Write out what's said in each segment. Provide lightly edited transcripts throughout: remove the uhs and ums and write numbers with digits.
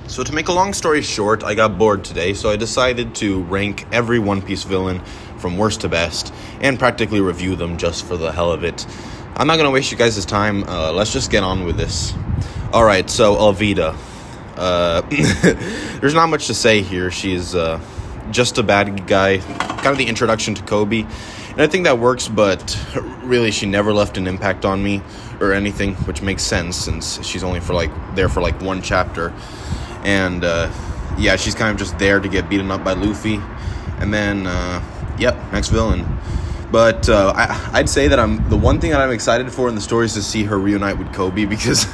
So to make a long story short, I got bored today, so I decided to rank every One Piece villain from worst to best, and practically review them just for the hell of it. I'm not going to waste you guys' time, let's just get on with this. Alright, so Alvida. There's not much to say here. She's just a bad guy, kind of the introduction to Koby, and I think that works, but really she never left an impact on me or anything, which makes sense since she's only there for one chapter. And yeah, she's kind of just there to get beaten up by Luffy. And then, next villain. But I'd say that the one thing that I'm excited for in the story is to see her reunite with Koby, because,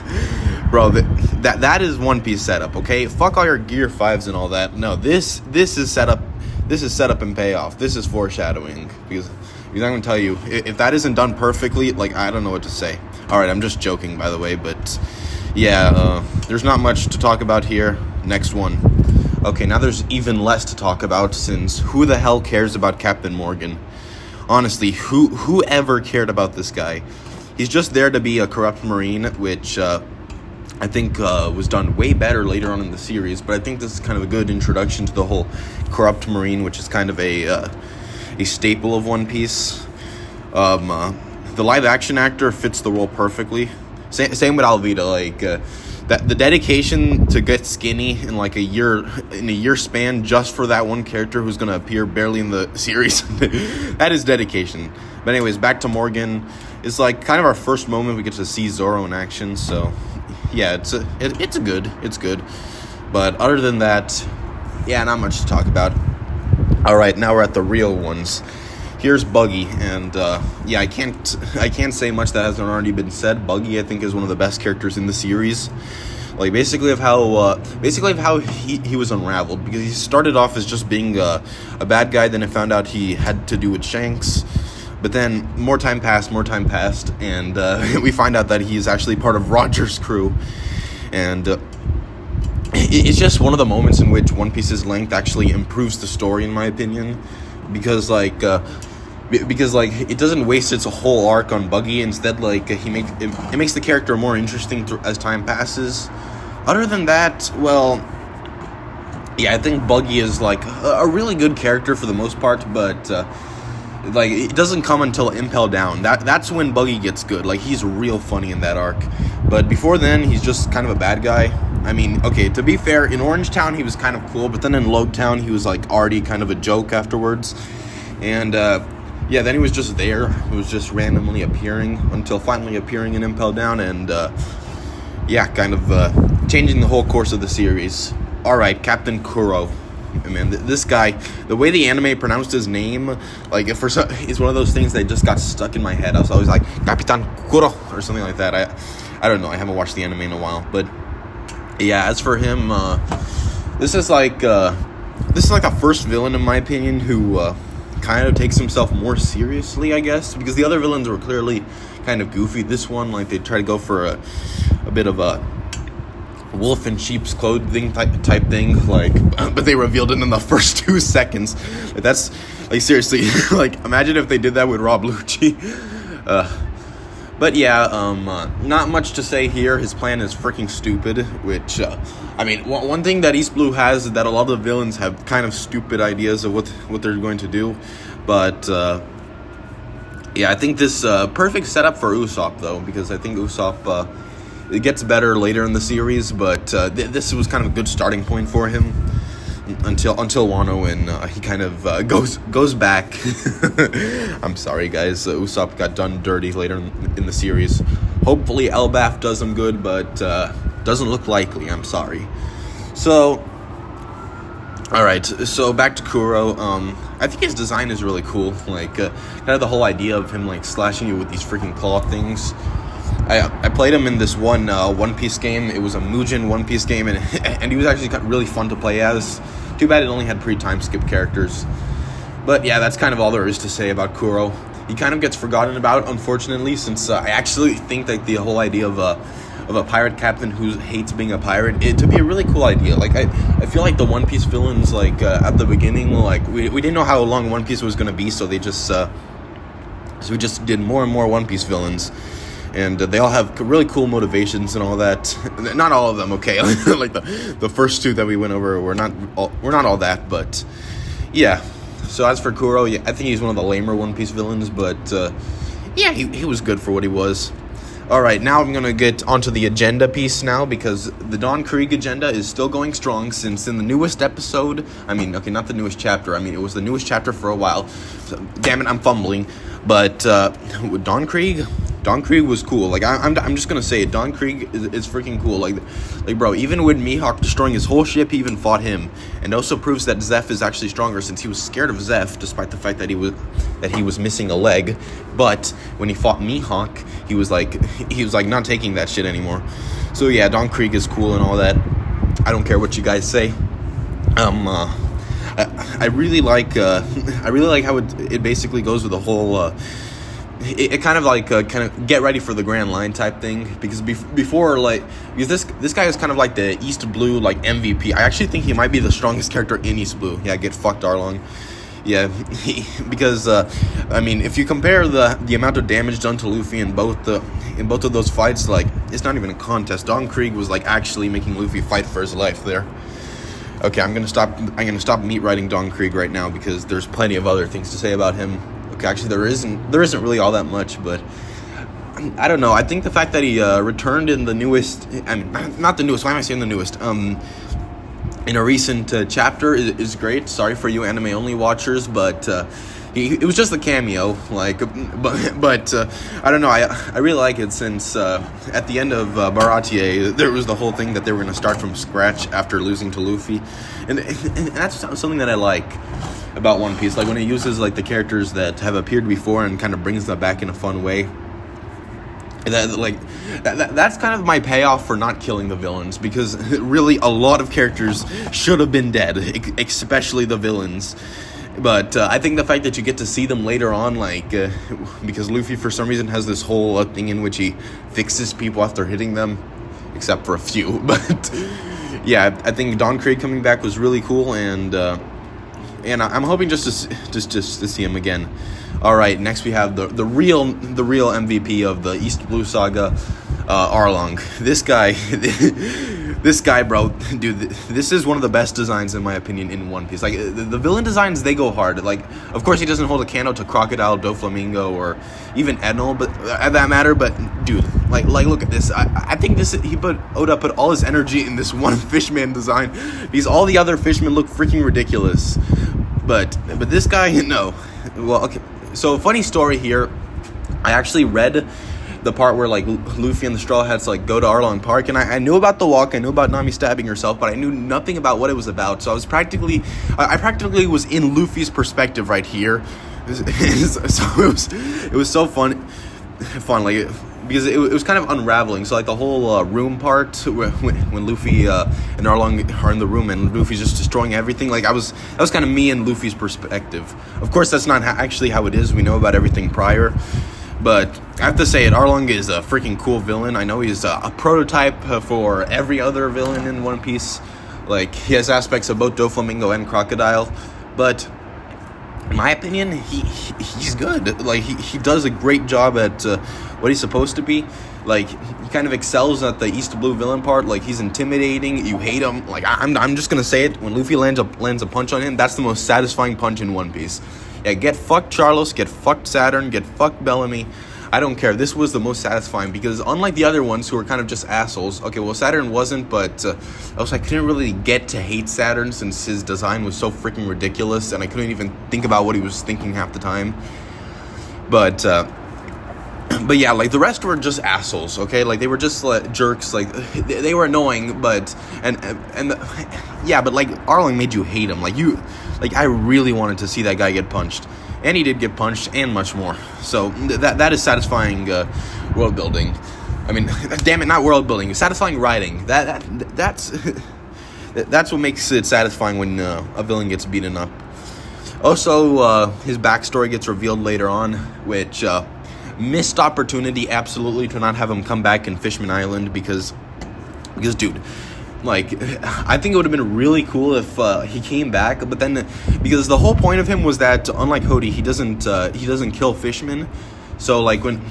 bro, that is One Piece setup, okay? Fuck all your Gear 5s and all that. No, this is setup. This is setup and payoff. This is foreshadowing, because I'm going to tell you, if that isn't done perfectly, I don't know what to say. All right, I'm just joking, by the way, but yeah, there's not much to talk about here. Next one. Okay, now there's even less to talk about, since who the hell cares about Captain Morgan? Honestly, whoever cared about this guy? He's just there to be a corrupt marine, which I think was done way better later on in the series, but I think this is kind of a good introduction to the whole corrupt marine, which is kind of a staple of One Piece. The live-action actor fits the role perfectly. Same with Alvida, that the dedication to get skinny in a year span just for that one character who's gonna appear barely in the series. That is dedication. But anyways, back to Morgan. It's kind of our first moment we get to see Zoro in action. So yeah, it's good. But other than that, yeah, not much to talk about. All right, now we're at the real ones. Here's Buggy, and yeah, I can't say much that hasn't already been said. Buggy, I think, is one of the best characters in the series. Basically of how he was unraveled, because he started off as just being a bad guy. Then it found out he had to do with Shanks, but then more time passed, and we find out that he's actually part of Roger's crew, and it's just one of the moments in which One Piece's length actually improves the story, in my opinion, because it doesn't waste its whole arc on Buggy. Instead, it makes the character more interesting as time passes. Other than that, well, yeah, I think Buggy is a really good character for the most part, but it doesn't come until Impel Down. That's when Buggy gets good. He's real funny in that arc, but before then, he's just kind of a bad guy. I mean, okay, to be fair, in Orange Town he was kind of cool, but then in Logue Town he was already kind of a joke afterwards, and yeah, then he was just there. He was just randomly appearing until finally appearing in Impel Down, and yeah, kind of changing the whole course of the series. All right, Captain Kuro. Man, this guy, the way the anime pronounced his name, it's one of those things that just got stuck in my head. I was always like, Capitan Kuro, or something like that. I don't know. I haven't watched the anime in a while, but yeah, as for him, this is a first villain, in my opinion, who kind of takes himself more seriously, I guess, because the other villains were clearly kind of goofy. This one, they try to go for a bit of a wolf in sheep's clothing type thing, but they revealed it in the first 2 seconds. That's seriously, imagine if they did that with Rob Lucci. But yeah, not much to say here. His plan is freaking stupid, which, I mean, one thing that East Blue has is that a lot of the villains have kind of stupid ideas of what they're going to do. But, yeah, I think this perfect setup for Usopp, though, because I think Usopp, it gets better later in the series, but this was kind of a good starting point for him until Wano, and he kind of goes back. I'm sorry, guys. Usopp got done dirty later in the series. Hopefully Elbaf does him good, but doesn't look likely. I'm sorry. So, all right. So back to Kuro. I think his design is really cool. Kind of the whole idea of him slashing you with these freaking claw things. I played him in this one One Piece game. It was a Mugen One Piece game, and he was actually really fun to play as. Too bad it only had pre-time skip characters. But yeah, that's kind of all there is to say about Kuro. He kind of gets forgotten about, unfortunately, since I actually think that the whole idea of a pirate captain who hates being a pirate, to be a really cool idea. I feel like the One Piece villains, at the beginning, we didn't know how long One Piece was going to be, so we just did more and more One Piece villains. and they all have really cool motivations and all that. Not all of them, okay. Like the first two that we went over were not all that, but yeah. So as for Kuro, yeah, I think he's one of the lamer One Piece villains, but yeah, he was good for what he was. All right, now I'm going to get onto the agenda piece now, because the Don Krieg agenda is still going strong since in the newest episode, I mean, okay, not the newest chapter, I mean, it was the newest chapter for a while. So, damn it, I'm fumbling. But Don Krieg was cool. Like, I'm just going to say it, Don Krieg is freaking cool. Like, bro, even with Mihawk destroying his whole ship, he even fought him. And also proves that Zeph is actually stronger, since he was scared of Zeph, despite the fact that he was missing a leg. But when he fought Mihawk, he was like not taking that shit anymore. So yeah, Don Krieg is cool and all that. I don't care what you guys say. I really like how it basically goes with the whole it kind of get ready for the Grand Line type thing, because before, like, because this guy is kind of like the East Blue like MVP. I actually think he might be the strongest character in East Blue. Yeah, get fucked, Arlong. Yeah, because I mean, if you compare the amount of damage done to Luffy in both of those fights, like, it's not even a contest. Don Krieg was like actually making Luffy fight for his life there. Okay, I'm gonna stop meat riding Don Krieg right now, because there's plenty of other things to say about him. Okay, actually there isn't really all that much, but I don't know. I think the fact that he returned in the newest, I mean, not the newest. Why am I saying the newest? In a recent chapter is great. Sorry for you anime only watchers, but it was just a cameo. Like, but I don't know. I really like it, since at the end of Baratie, there was the whole thing that they were going to start from scratch after losing to Luffy, and that's something that I like about One Piece. Like, when it uses like the characters that have appeared before and kind of brings them back in a fun way. That's kind of my payoff for not killing the villains, because really a lot of characters should have been dead, especially the villains. But I think the fact that you get to see them later on, like, because Luffy for some reason has this whole thing in which he fixes people after hitting them, except for a few. But yeah, I think Don Krieg coming back was really cool, and I'm hoping just to see him again. All right, next we have the real MVP of the East Blue Saga, Arlong. This guy, bro, dude, this is one of the best designs in my opinion in One Piece. Like, the villain designs, they go hard. Like, of course he doesn't hold a candle to Crocodile, Doflamingo, or even Enel, but at that matter. But dude, like look at this. I think Oda put all his energy in this one fishman design, because all the other fishmen look freaking ridiculous. But this guy, no. Well, okay. So, funny story here. I actually read the part where, like, Luffy and the Straw Hats, like, go to Arlong Park, and I knew about the walk, I knew about Nami stabbing herself, but I knew nothing about what it was about. So I practically was in Luffy's perspective right here. So it was so fun, like, because it was kind of unraveling. So, like, the whole room part, when Luffy and Arlong are in the room and Luffy's just destroying everything, like, that was kind of me and Luffy's perspective. Of course, that's not actually how it is. We know about everything prior. But I have to say it, Arlong is a freaking cool villain. I know he's a prototype for every other villain in One Piece. Like, he has aspects of both Doflamingo and Crocodile. But in my opinion, he's good. Like, he does a great job at what he's supposed to be. Like, he kind of excels at the East Blue villain part. Like, he's intimidating. You hate him. Like, I'm just gonna say it. When Luffy lands a punch on him, that's the most satisfying punch in One Piece. Yeah, get fucked Charlos, get fucked Saturn, get fucked Bellamy. I don't care. This was the most satisfying, because unlike the other ones who were kind of just assholes. Okay, well, Saturn wasn't, but I couldn't really get to hate Saturn, since his design was so freaking ridiculous, and I couldn't even think about what he was thinking half the time. But yeah, like, the rest were just assholes, okay? Like, they were just like jerks. Like, they were annoying, but yeah, but like, Arlong made you hate him. Like, I really wanted to see that guy get punched, and he did get punched, and much more. So that is satisfying world building. I mean, damn it, not world building, satisfying writing. That's what makes it satisfying when a villain gets beaten up. Also, his backstory gets revealed later on, which missed opportunity absolutely to not have him come back in Fishman Island, because dude, like, I think it would have been really cool if he came back, but then, because the whole point of him was that, unlike Hody, he doesn't kill fishmen. So like when,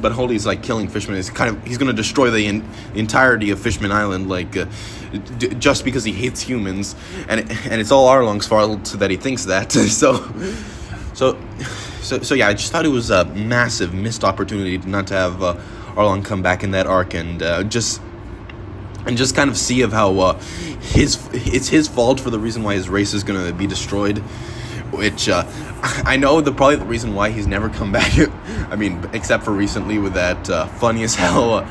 but Holy's like killing Fishman. He's gonna destroy the entirety of Fishman Island, like just because he hates humans, and it's all Arlong's fault that he thinks that. So yeah, I just thought it was a massive missed opportunity not to have Arlong come back in that arc and just kind of see of how it's his fault for the reason why his race is gonna be destroyed. Which I know probably the reason why he's never come back. I mean, except for recently with that funny as hell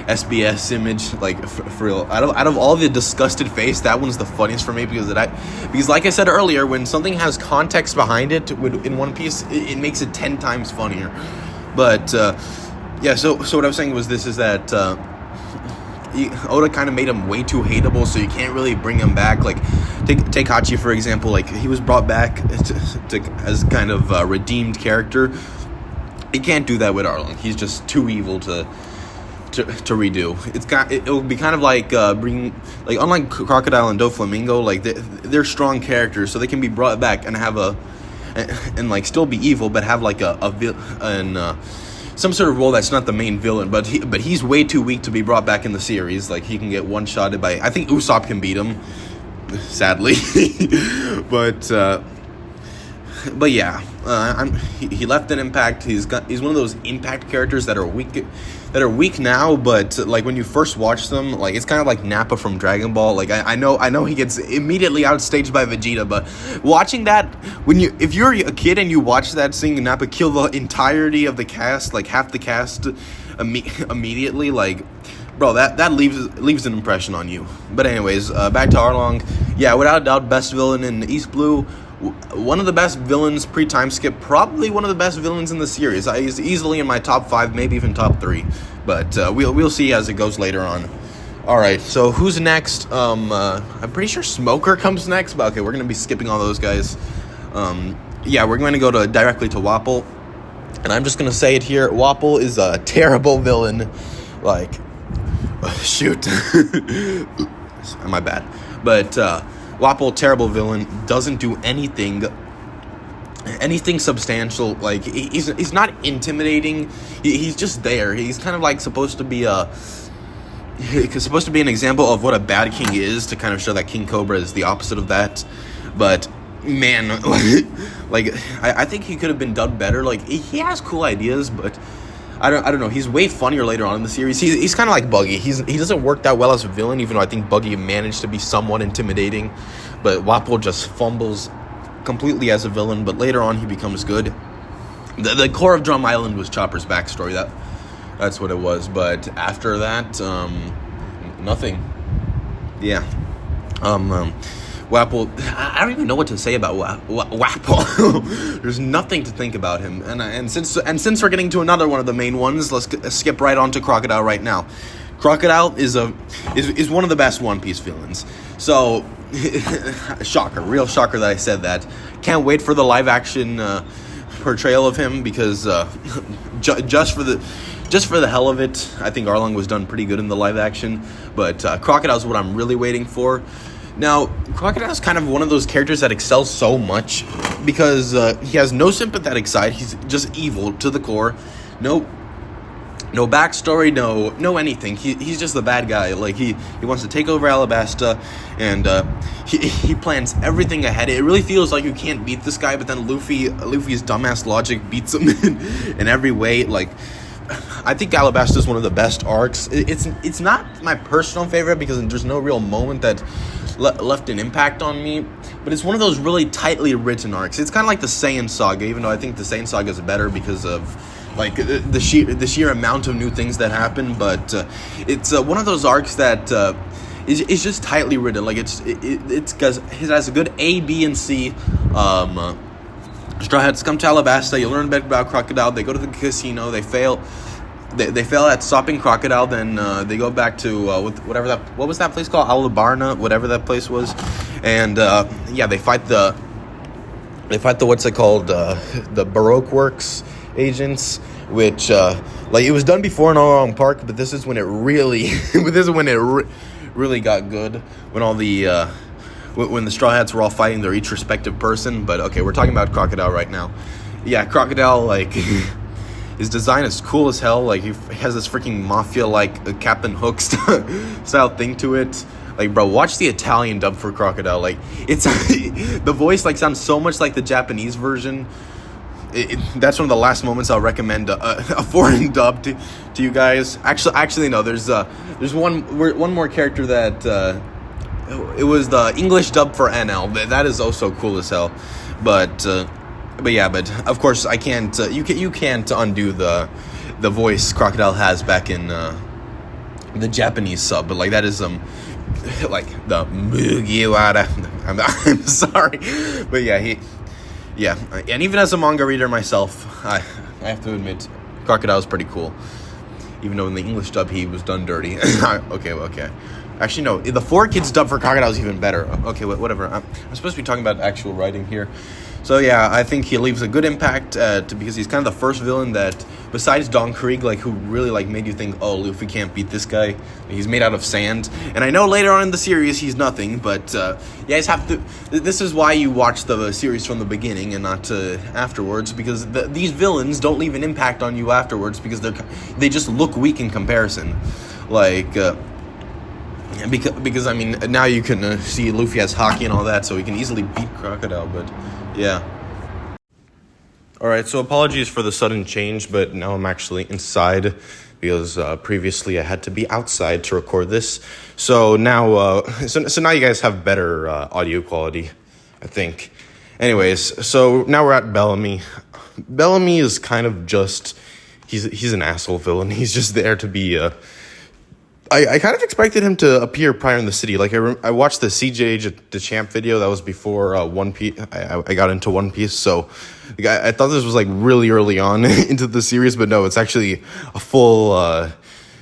SBS image, like for real. Out of all the disgusted face, that one's the funniest for me because like I said earlier, when something has context behind it in One Piece, it makes it 10 times funnier. But yeah, so what I was saying was this is that. Oda kind of made him way too hateable, so you can't really bring him back. Like, take Hachi, for example. Like, he was brought back to as kind of a redeemed character. You can't do that with Arlong. He's just too evil to redo. It will be kind of like bringing, like, unlike Crocodile and Doflamingo, like they're strong characters, so they can be brought back and have and like still be evil, but have like some sort of role that's not the main villain, but he's way too weak to be brought back in the series. Like, he can get one-shotted by, I think Usopp can beat him, sadly. but yeah, he left an impact. He's one of those impact characters that are weak now, but like when you first watch them, like it's kind of like Nappa from Dragon Ball. Like I know he gets immediately outstaged by Vegeta, but watching that, if you're a kid and you watch that, seeing Nappa kill the entirety of the cast, like half the cast immediately, like, bro, that leaves an impression on you. But anyways, back to Arlong. Yeah, without a doubt, best villain in East Blue. One of the best villains pre-time skip, probably one of the best villains in the series. He's easily in my top 5, maybe even top 3. But we'll see as it goes later on. All right, so who's next? I'm pretty sure Smoker comes next, but okay, we're gonna be skipping all those guys. Yeah, we're going to go directly to Wapol, and I'm just gonna say it here: Wapol is a terrible villain. Like, shoot, my bad, but. Wapol, terrible villain, doesn't do anything substantial. Like, he's not intimidating. He's just there. He's kind of like supposed to be an example of what a bad king is, to kind of show that King Cobra is the opposite of that. But man, like I think he could have been done better. Like, he has cool ideas, but I don't know. He's way funnier later on in the series. He's kind of like Buggy. He doesn't work that well as a villain, even though I think Buggy managed to be somewhat intimidating. But Wapol just fumbles completely as a villain. But later on, he becomes good. The core of Drum Island was Chopper's backstory. That's what it was. But after that, nothing. Yeah. Wapol, I don't even know what to say about Wapol. There's nothing to think about him. And since we're getting to another one of the main ones, let's skip right on to Crocodile right now. Crocodile is one of the best One Piece villains. So, real shocker that I said that. Can't wait for the live action portrayal of him, because just for the hell of it, I think Arlong was done pretty good in the live action. But Crocodile is what I'm really waiting for. Now, Crocodile is kind of one of those characters that excels so much because he has no sympathetic side. He's just evil to the core. No backstory, no anything. He's just the bad guy. Like, he wants to take over Alabasta, and he plans everything ahead. It really feels like you can't beat this guy, but then Luffy's dumbass logic beats him in every way. Like, I think Alabasta is one of the best arcs. It's not my personal favorite because there's no real moment that left an impact on me, but it's one of those really tightly written arcs. It's kind of like the Saiyan Saga, even though I think the Saiyan Saga is better because of like the sheer amount of new things that happen. But it's one of those arcs that is just tightly written. Like, it's because it has a good A, B, and C. Straw Hats come to Alabasta. You learn a bit about Crocodile. They go to the casino. They fail. They fail at stopping Crocodile. Then they go back to what was that place called? Alabarna, whatever that place was. And yeah, they fight the what's it called? The Baroque Works agents, which like, it was done before in Arlong Park, but this is when it really really got good, when all the when the Straw Hats were all fighting their each respective person. But okay, we're talking about Crocodile right now. Yeah, Crocodile, like His design is cool as hell. Like, he has this freaking mafia like Captain Hook style thing to it. Like, bro, watch the Italian dub for Crocodile. Like, it's the voice like sounds so much like the Japanese version. That's one of the last moments I'll recommend a foreign dub to you guys. Actually, no. There's one more character that it was the English dub for NL. That is also cool as hell. But of course I can't. You can't undo the voice Crocodile has back in the Japanese sub. But like that is like the Mugiwara. I'm sorry, but yeah, and even as a manga reader myself, I have to admit, Crocodile is pretty cool. Even though in the English dub he was done dirty. Okay. Actually, no, the 4Kids dub for Crocodile is even better. Okay, whatever. I'm supposed to be talking about actual writing here. So yeah, I think he leaves a good impact because he's kind of the first villain that, besides Don Krieg, like who really like made you think, oh, Luffy can't beat this guy. He's made out of sand. And I know later on in the series he's nothing, but you guys have to. This is why you watch the series from the beginning and not afterwards, because these villains don't leave an impact on you afterwards because they just look weak in comparison. Like. Because I mean, now you can see Luffy has hockey and all that, so he can easily beat Crocodile, but yeah. Alright, so apologies for the sudden change, but now I'm actually inside, because previously I had to be outside to record this. So now, so now you guys have better audio quality, I think. Anyways, so now we're at Bellamy. Bellamy is kind of just, he's an asshole villain. He's just there to be I kind of expected him to appear prior in the city. Like, I watched the CJ Champ video. That was before One Piece. I got into One Piece, so I thought this was, like, really early on into the series. But no, it's actually a full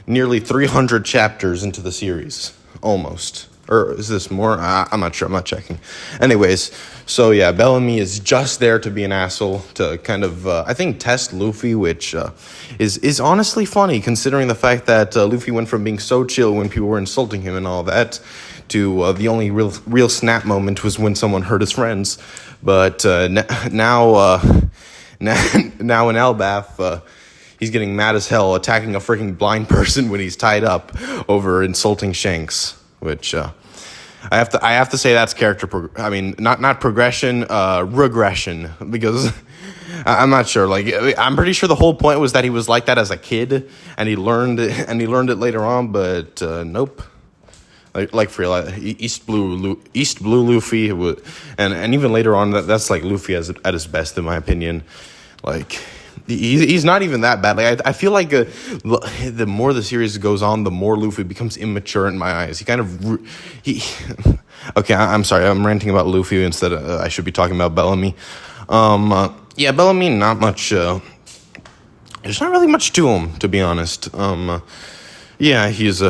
nearly 300 chapters into the series. Almost. Or is this more? I'm not sure. I'm not checking. Anyways, so yeah, Bellamy is just there to be an asshole, to kind of, I think, test Luffy, which is honestly funny, considering the fact that Luffy went from being so chill when people were insulting him and all that, to the only real snap moment was when someone hurt his friends. But now in Elbaf, he's getting mad as hell, attacking a freaking blind person when he's tied up over insulting Shanks. Which I have to say that's character. Not progression, regression. Because I'm not sure. Like, I'm pretty sure the whole point was that he was like that as a kid, and he learned it later on. But nope. Like for real, East Blue Luffy, and even later on, that's like Luffy at his best, in my opinion. Like. He's not even that bad. Like I feel like the more the series goes on, the more Luffy becomes immature in my eyes. Okay, I'm sorry. I'm ranting about Luffy instead. I should be talking about Bellamy. Yeah, Bellamy. Not much. There's not really much to him, to be honest. Yeah, he's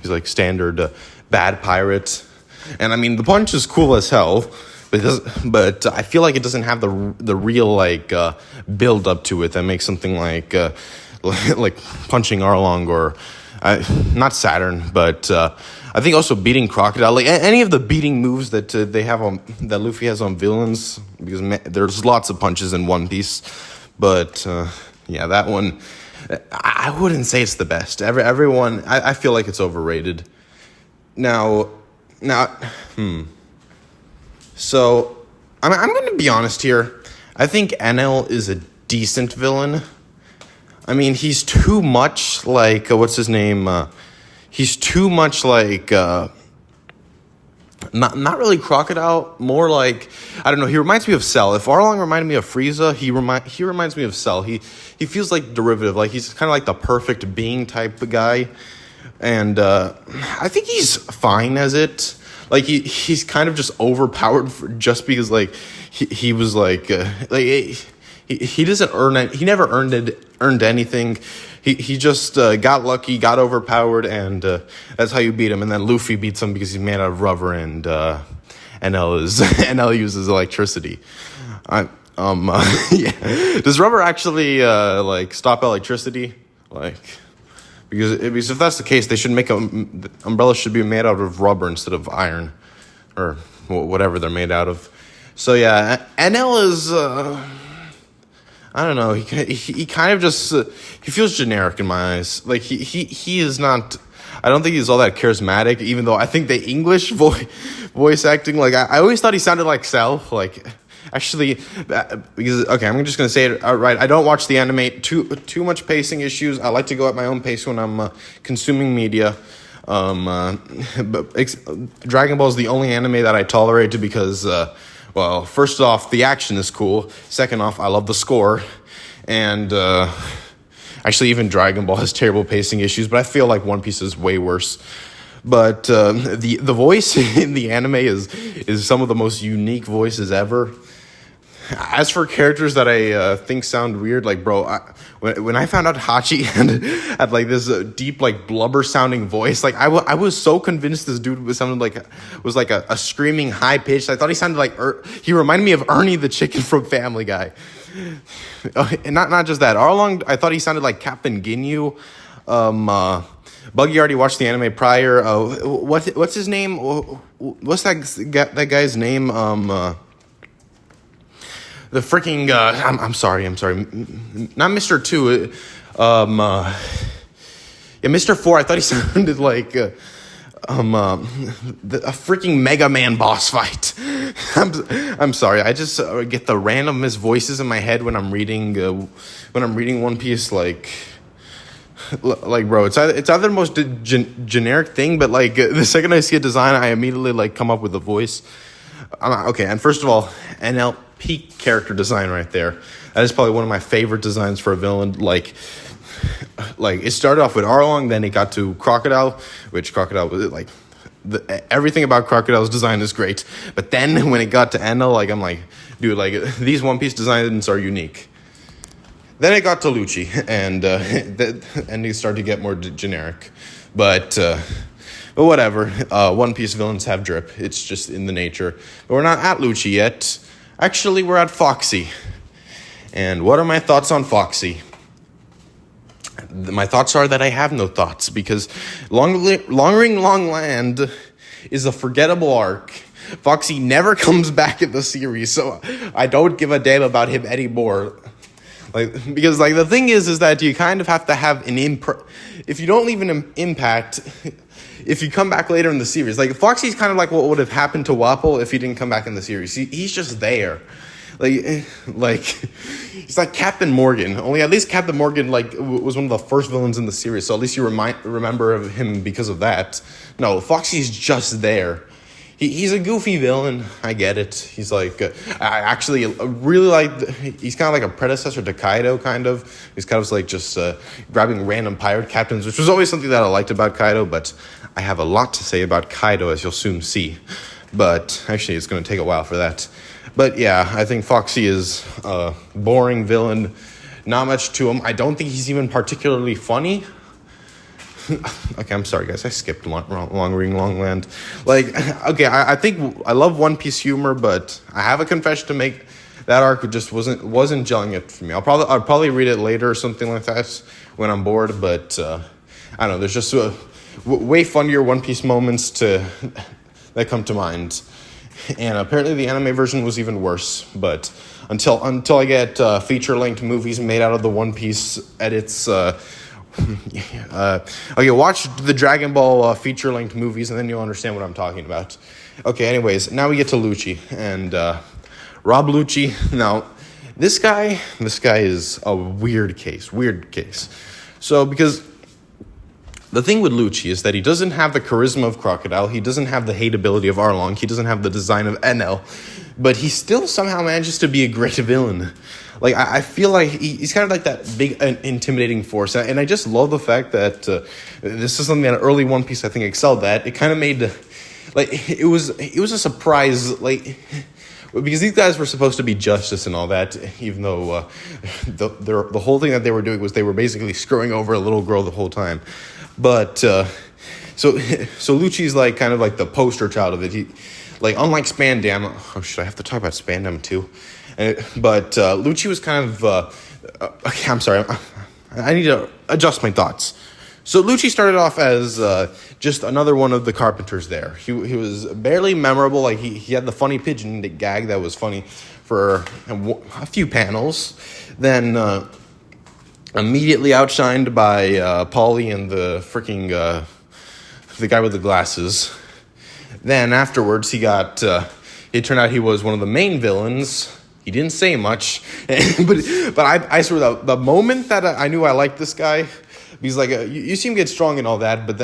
like standard bad pirate, and I mean the punch is cool as hell. But I feel like it doesn't have the real like build up to it that makes something like punching Arlong or not Saturn, but I think also beating Crocodile, like any of the beating moves that they have that Luffy has on villains, because there's lots of punches in One Piece, but yeah, that one I wouldn't say it's the best. Everyone, I feel like it's overrated. Now. So, I'm going to be honest here. I think NL is a decent villain. I mean, he's too much like, what's his name? He's too much like, not really Crocodile, more like, I don't know, he reminds me of Cell. If Arlong reminded me of Frieza, he reminds me of Cell. He feels like derivative, like he's kind of like the perfect being type of guy. And I think he's fine as it. Like he's kind of just overpowered just because like he was like he doesn't earn it. He never earned anything. He just got lucky, got overpowered, and that's how you beat him. And then Luffy beats him because he's made out of rubber, and NL uses electricity. Yeah. Does rubber actually like stop electricity? Like. Because if that's the case, they should make the umbrellas should be made out of rubber instead of iron, or whatever they're made out of. So yeah, NL is I don't know. He kind of just he feels generic in my eyes. Like he is not. I don't think he's all that charismatic. Even though I think the English voice acting, like I always thought he sounded like Cell. Like actually, because okay, I'm just gonna say it outright. I don't watch the anime. Too much pacing issues. I like to go at my own pace when I'm consuming media. Dragon Ball is the only anime that I tolerate because. Well, first off, the action is cool. Second off, I love the score. And actually, even Dragon Ball has terrible pacing issues, but I feel like One Piece is way worse. But the voice in the anime is some of the most unique voices ever. As for characters that I think sound weird, like, bro, when I found out Hachi had like this deep, like, blubber sounding voice, like I was so convinced this dude was like a screaming high pitched. I thought he sounded like he reminded me of Ernie the chicken from Family Guy. And not just that, Arlong, I thought he sounded like Captain Ginyu. Buggy already watched the anime prior. What's his name? What's that guy's name? The freaking I'm sorry, not Mr. 2, yeah, Mr. 4. I thought he sounded like a freaking Mega Man boss fight. I'm sorry, I just get the randomest voices in my head when I'm reading One Piece. Like bro, it's either the most generic thing, but like the second I see a design, I immediately like come up with a voice. Okay, and first of all, NL peak character design right there. That is probably one of my favorite designs for a villain. Like it started off with Arlong, then it got to Crocodile, which Crocodile was like everything about Crocodile's design is great. But then when it got to Enel, like I'm like, dude, like these One Piece designs are unique. Then it got to Lucci, and it started to get more generic. But whatever. One Piece villains have drip. It's just in the nature. But we're not at Lucci yet. Actually, we're at Foxy. And what are my thoughts on Foxy? My thoughts are that I have no thoughts because Long Ring Long Land is a forgettable arc. Foxy never comes back in the series, so I don't give a damn about him anymore. Like, because like the thing is that you kind of have to have an if you don't leave an impact. If you come back later in the series, like Foxy's kind of like what would have happened to Wapol if he didn't come back in the series. He's just there, like he's like Captain Morgan. Only at least Captain Morgan like was one of the first villains in the series, so at least you remember of him because of that. No, Foxy's just there. He's a goofy villain. I get it. He's like I actually really like. He's kind of like a predecessor to Kaido. Kind of. He's kind of like just grabbing random pirate captains, which was always something that I liked about Kaido. But I have a lot to say about Kaido, as you'll soon see. But actually, it's going to take a while for that. But yeah, I think Foxy is a boring villain. Not much to him. I don't think he's even particularly funny. Okay, I'm sorry, guys. I skipped Long Ring Long Land. Like, okay, I think I love One Piece humor, but I have a confession to make. That arc just wasn't gelling it for me. I'll probably read it later or something like that when I'm bored. But I don't know. There's just way funnier One Piece moments that come to mind. And apparently the anime version was even worse. But until I get feature-length movies made out of the One Piece edits. Okay, watch the Dragon Ball feature-length movies, and then you'll understand what I'm talking about. Okay, anyways, now we get to Lucci, and Rob Lucci. Now, this guy is a weird case. So, because the thing with Lucci is that he doesn't have the charisma of Crocodile, he doesn't have the hateability of Arlong, he doesn't have the design of Enel, but he still somehow manages to be a great villain. Like, I feel like he's kind of like that big, intimidating force. And I just love the fact that this is something that early One Piece, I think, excelled at. It kind of made, like, it was a surprise, like, because these guys were supposed to be justice and all that, even though the whole thing that they were doing was they were basically screwing over a little girl the whole time. But, so Lucci's, like, kind of like the poster child of it. He, like, unlike Spandam, oh, should I have to talk about Spandam, too? But Lucci was kind of okay, I'm sorry. I need to adjust my thoughts. So Lucci started off as just another one of the carpenters there. He was barely memorable. Like he had the funny pigeon gag that was funny for a few panels, then immediately outshined by Polly and the freaking the guy with the glasses. Then afterwards, it turned out he was one of the main villains. He didn't say much, but I swear the moment that I knew I liked this guy, because like you see him get strong and all that, but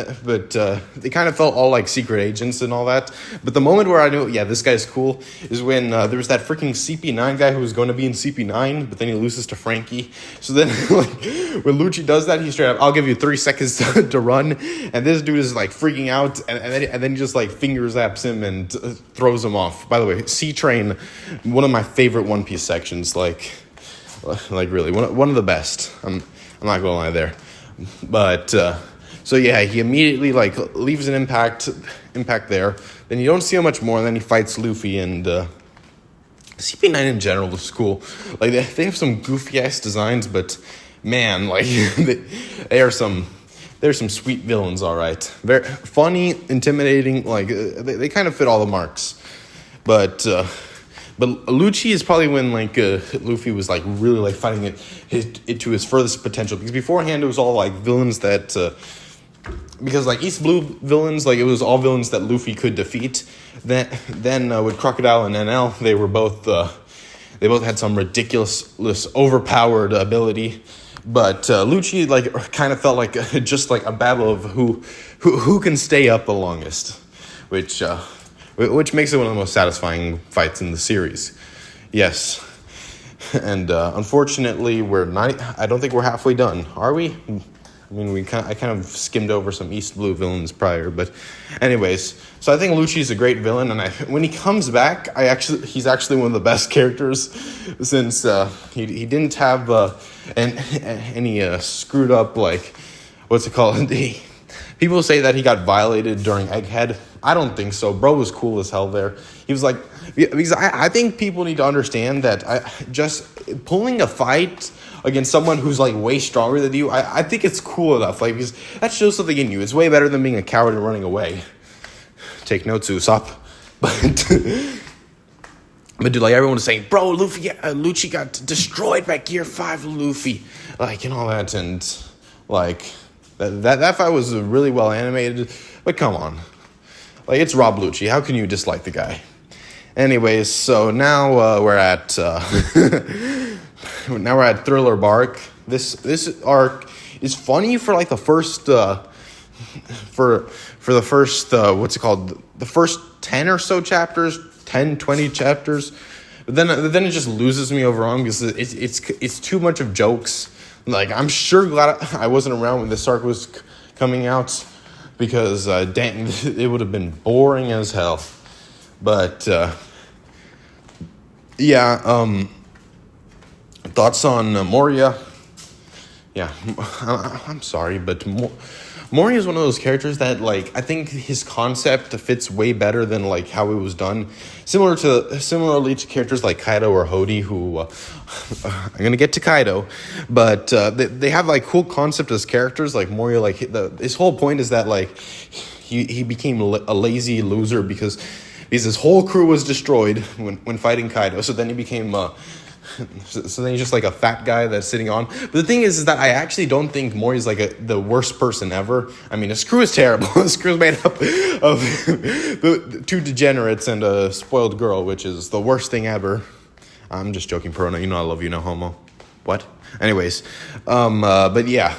they kind of felt all like secret agents and all that. But the moment where I knew, yeah, this guy's cool, is when there was that freaking CP9 guy who was going to be in CP9, but then he loses to Frankie. So then like when Lucci does that, he's straight up, I'll give you 3 seconds to run, and this dude is like freaking out, and then he just like finger zaps him and throws him off. By the way, C-Train, one of my favorite One Piece sections, like really one of the best. I'm not gonna lie there. But so yeah, he immediately like leaves an impact there. Then you don't see him much more. And then he fights Luffy, and CP9 in general looks cool. Like they have some goofy ass designs, but man, like there's some sweet villains. All right, very funny, intimidating. Like they kind of fit all the marks, but Lucci is probably when like Luffy was like really like fighting it to his furthest potential, because beforehand it was all like villains that because like East Blue villains, like it was all villains that Luffy could defeat. Then with Crocodile and NL, they both had some ridiculous overpowered ability, but Lucci like kind of felt like just like a battle of who can stay up the longest, which makes it one of the most satisfying fights in the series. Yes. And unfortunately, I don't think we're halfway done. Are we? I mean, I kind of skimmed over some East Blue villains prior, but anyways. So I think Lucci's a great villain, and when he comes back, he's actually one of the best characters, since he didn't have any screwed up, like, what's it called? People say that he got violated during Egghead. I don't think so. Bro was cool as hell there. He was like, because I think people need to understand that just pulling a fight against someone who's like way stronger than you, I think it's cool enough. Like, because that shows something in you. It's way better than being a coward and running away. Take notes, Usopp. But dude, like everyone was saying, bro, Lucci got destroyed by Gear 5 Luffy, like, and all that, and like that fight was really well animated. But come on. Like, it's Rob Lucci. How can you dislike the guy? Anyways, so now we're at Thriller Bark. This arc is funny for like the first for the first what's it called? The first 10 or so chapters, 10, 20 chapters. But then it just loses me overall because it's too much of jokes. Like, I'm sure glad I wasn't around when this arc was coming out, because dang, it would have been boring as hell. But thoughts on Moria? Yeah, I'm sorry, but Moria is one of those characters that, like, I think his concept fits way better than like how it was done. Similarly to characters like Kaido or Hody, who I'm gonna get to Kaido, but they have like cool concept as characters. Like Moria, like his whole point is that like he became a lazy loser because his whole crew was destroyed when fighting Kaido. So then he became so then he's just like a fat guy that's sitting on. But the thing is that I actually don't think Mori's like the worst person ever. I mean, his crew is terrible. His crew is made up of 2 degenerates and a spoiled girl, which is the worst thing ever. I'm just joking, Perona. You know I love you, no homo. What? Anyways, but yeah.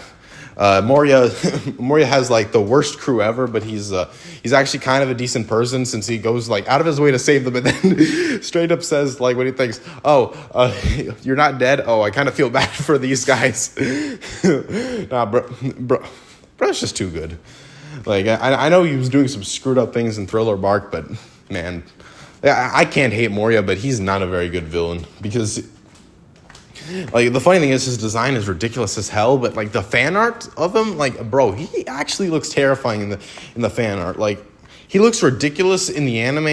Moria has like the worst crew ever, but he's actually kind of a decent person, since he goes like out of his way to save them, and then straight up says like when he thinks, you're not dead. Oh, I kind of feel bad for these guys. Nah, bro, it's just too good. Like I know he was doing some screwed up things in Thriller Bark, but man, I can't hate Moria, but he's not a very good villain, because like the funny thing is his design is ridiculous as hell, but like the fan art of him, like, bro, he actually looks terrifying in the fan art. Like, he looks ridiculous in the anime,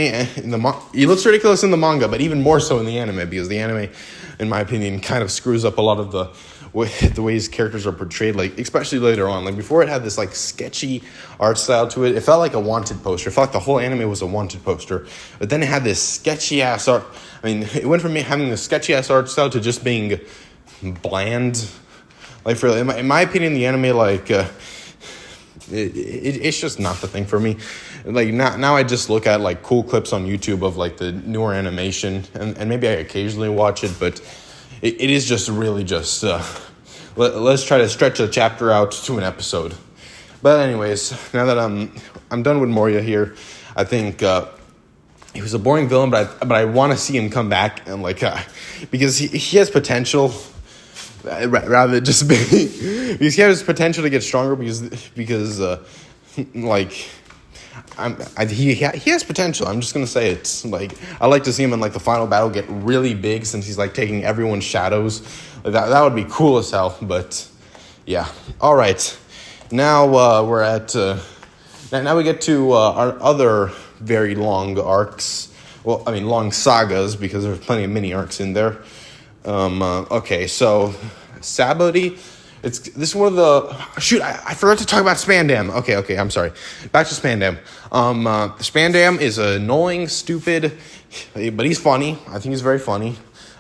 he looks ridiculous in the manga, but even more so in the anime, because the anime, in my opinion, kind of screws up a lot of the the way his characters are portrayed, like especially later on. Like before, it had this like sketchy art style to it. It felt like a Wanted poster. It felt like the whole anime was a Wanted poster. But then it had this sketchy ass art. I mean, it went from having this sketchy ass art style to just being bland. Like for in my opinion, the anime like it's just not the thing for me. Like now I just look at like cool clips on YouTube of like the newer animation, and maybe I occasionally watch it, but it is just really just let's try to stretch a chapter out to an episode. But anyways, now that I'm done with Moria here, I think he was a boring villain, but I want to see him come back and like because he has potential. Rather than just being, because he has potential to get stronger because like he has potential. I'm just gonna say it. Like I like to see him in like the final battle get really big, since he's like taking everyone's shadows. Like, that would be cool as hell. But yeah, all right. Now we're at now we get to our other very long arcs. Well, I mean long sagas, because there's plenty of mini arcs in there. Okay, so Sabaody, this is one of the I forgot to talk about Spandam. Okay, I'm sorry. Back to Spandam. Spandam is annoying, stupid, but he's funny. I think he's very funny.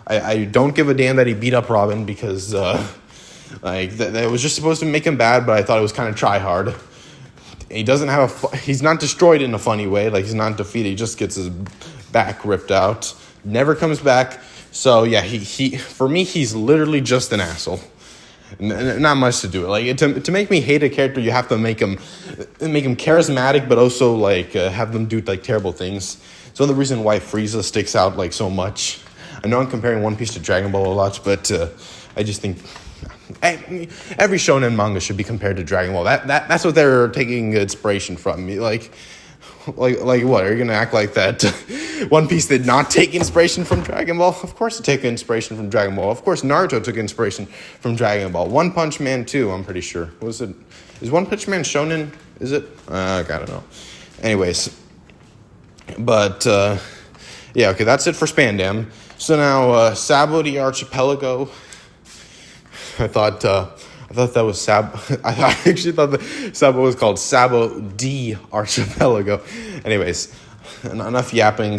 I don't give a damn that he beat up Robin, because like that was just supposed to make him bad, but I thought it was kind of try hard. He doesn't have he's not destroyed in a funny way, like he's not defeated. He just gets his back ripped out, never comes back. So yeah, he for me, he's literally just an asshole. Not much to do it. Like to make me hate a character, you have to make him charismatic, but also like have them do like terrible things. It's one of the reasons why Frieza sticks out like so much. I know I'm comparing One Piece to Dragon Ball a lot, but I just think every shonen manga should be compared to Dragon Ball. That's what they're taking inspiration from. Like what? Are you gonna act like that? One Piece did not take inspiration from Dragon Ball? Of course it took inspiration from Dragon Ball. Of course Naruto took inspiration from Dragon Ball. One Punch Man too, I'm pretty sure. Was it? Is One Punch Man shonen? Is it? I don't know. Anyways, but yeah, okay, that's it for Spandam. So now Sabaody Archipelago. I thought that was I actually thought that Sabo was called Sabaody Archipelago. Anyways, enough yapping.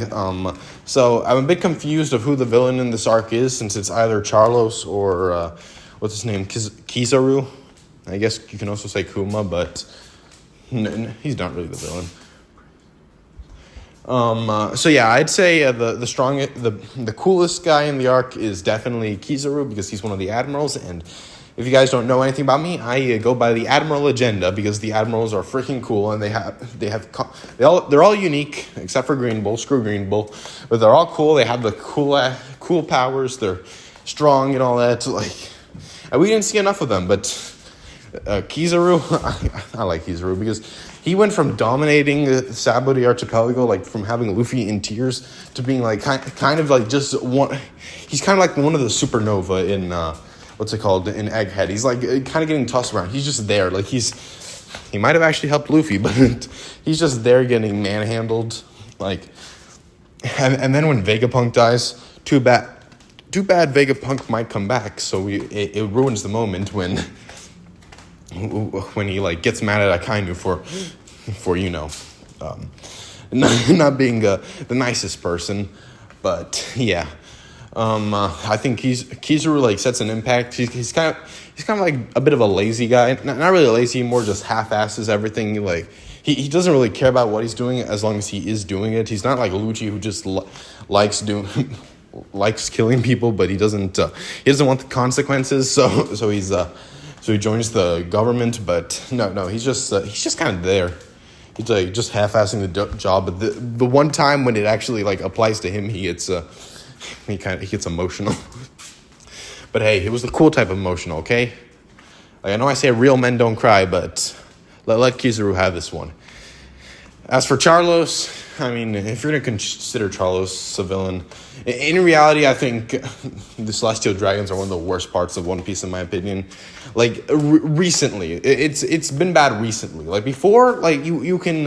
So I'm a bit confused of who the villain in this arc is, since it's either Charlos or what's his name, Kizaru. I guess you can also say Kuma, but he's not really the villain. So yeah, I'd say the coolest guy in the arc is definitely Kizaru, because he's one of the admirals. And if you guys don't know anything about me, I go by the Admiral Agenda, because the admirals are freaking cool, and they're all unique except for Green Bull. Screw Green Bull, but they're all cool. They have the cool powers. They're strong and all that. Like, we didn't see enough of them, but Kizaru, I like Kizaru because he went from dominating the Sabaody Archipelago, like from having Luffy in tears, to being like kind of like just one. He's kind of like one of the supernova in what's it called, in Egghead. He's like kind of getting tossed around. He's just there, like he might have actually helped Luffy, but he's just there getting manhandled. Like, and then when Vegapunk dies, too bad Vegapunk might come back. So it ruins the moment when he like gets mad at Akainu for not being the nicest person. But yeah, I think Kizaru like sets an impact. He's kind of like a bit of a lazy guy. Not really lazy, more just half-asses everything. Like he doesn't really care about what he's doing as long as he is doing it. He's not like Lucci, who just likes killing people, but he doesn't want the consequences. So he joins the government, but no, he's just kind of there. He's like just half-assing the job, but the one time when it actually like applies to him, he gets emotional. But hey, it was the cool type of emotional, okay? Like, I know I say real men don't cry, but let Kizaru have this one. As for Charlos, I mean, if you're going to consider Charlos a villain, in reality, I think the Celestial Dragons are one of the worst parts of One Piece, in my opinion. Like, recently, it's been bad recently. Like, before, like, you can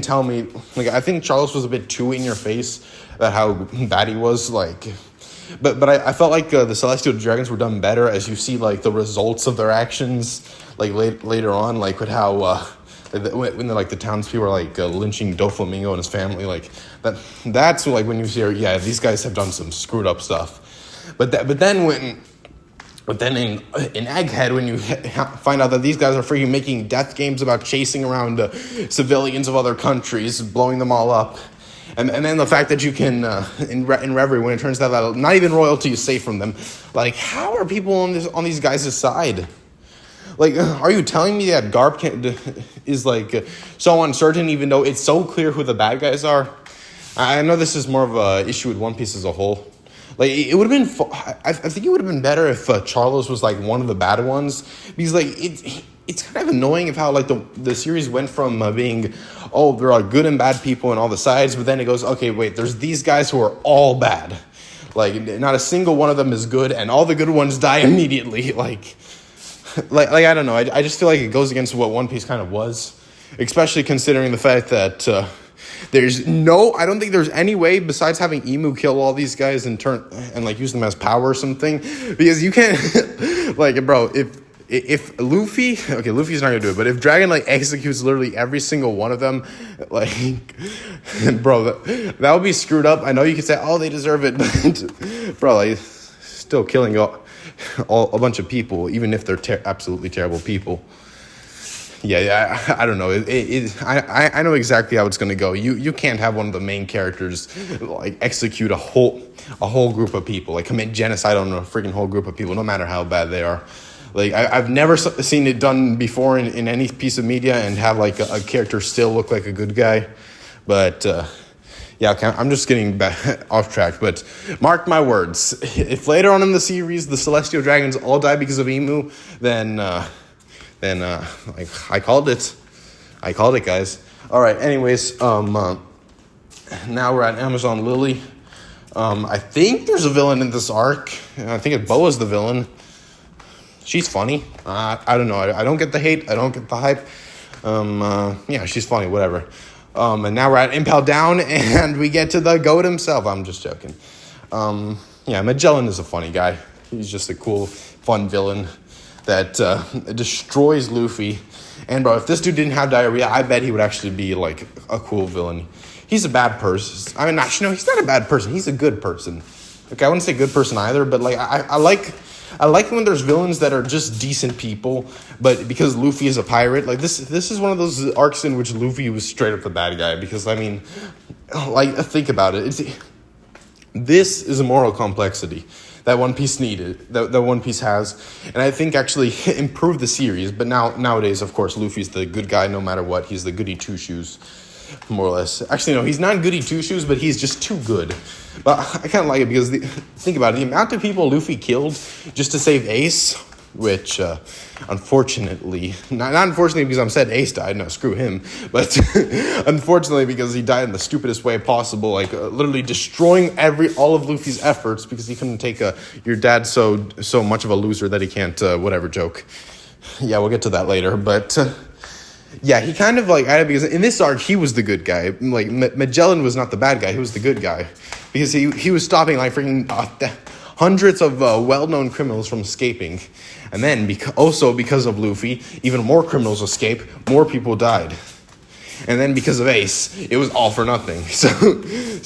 tell me, like, I think Charlos was a bit too in your face about how bad he was. Like, but I felt like the Celestial Dragons were done better as you see like the results of their actions like later on, like with how when like the townspeople are like lynching Doflamingo and his family, like that's like when you see, yeah, these guys have done some screwed up stuff. But then in Egghead, when you find out that these guys are freaking making death games about chasing around civilians of other countries, blowing them all up. And then the fact that you can, in Reverie, when it turns out that not even royalty is safe from them, like, how are people on these guys' side? Like, are you telling me that Garp is, like, so uncertain, even though it's so clear who the bad guys are? I know this is more of an issue with One Piece as a whole. Like, it would have been, I think it would have been better if Charlos was, like, one of the bad ones. Because, like, it's kind of annoying of how, like, the series went from being, oh, there are good and bad people on all the sides, but then it goes, okay, wait, there's these guys who are all bad. Like, not a single one of them is good, and all the good ones die immediately. Like I don't know. I just feel like it goes against what One Piece kind of was, especially considering the fact that I don't think there's any way besides having Imu kill all these guys and like use them as power or something, because you can't like, bro, if Luffy's not gonna do it, but if Dragon like executes literally every single one of them, like, bro, that would be screwed up. I know you could say, oh, they deserve it, but bro, like, still killing a bunch of people, even if they're absolutely terrible people. Yeah, I don't know. I know exactly how it's gonna go. You can't have one of the main characters like execute a whole group of people, like commit genocide on a freaking whole group of people, no matter how bad they are. Like, I've never seen it done before in any piece of media and have like a character still look like a good guy. But yeah, okay, I'm just getting off track. But mark my words, if later on in the series the Celestial Dragons all die because of Imu, then like, I called it, guys. All right. Anyways, now we're at Amazon Lily. I think there's a villain in this arc. I think Boa's the villain. She's funny. I don't know. I don't get the hate. I don't get the hype. Yeah, she's funny. Whatever. And now we're at Impel Down, and we get to the GOAT himself. I'm just joking. Yeah, Magellan is a funny guy. He's just a cool, fun villain that destroys Luffy. And bro, if this dude didn't have diarrhea, I bet he would actually be like a cool villain. He's a bad person. I mean, he's not a bad person. He's a good person. Okay, I wouldn't say good person either, but like I like when there's villains that are just decent people, but because Luffy is a pirate, like this is one of those arcs in which Luffy was straight up the bad guy. Because I mean, like, think about it. This is a moral complexity that One Piece needed, that One Piece has, and I think actually improved the series. But nowadays, of course, Luffy's the good guy no matter what. He's the goody two-shoes, more or less. Actually, no, he's not goody two-shoes, but he's just too good. But I kind of like it because, think about it, the amount of people Luffy killed just to save Ace, which, unfortunately, not unfortunately because I'm sad Ace died, no, screw him, but unfortunately because he died in the stupidest way possible, like literally destroying all of Luffy's efforts because he couldn't take your dad's so much of a loser that he can't, whatever joke. Yeah, we'll get to that later, but yeah, he kind of like, because in this arc, he was the good guy. Like, Magellan was not the bad guy, he was the good guy. Because he was stopping like freaking hundreds of well-known criminals from escaping. And then, also because of Luffy, even more criminals escaped, more people died. And then because of Ace, it was all for nothing. So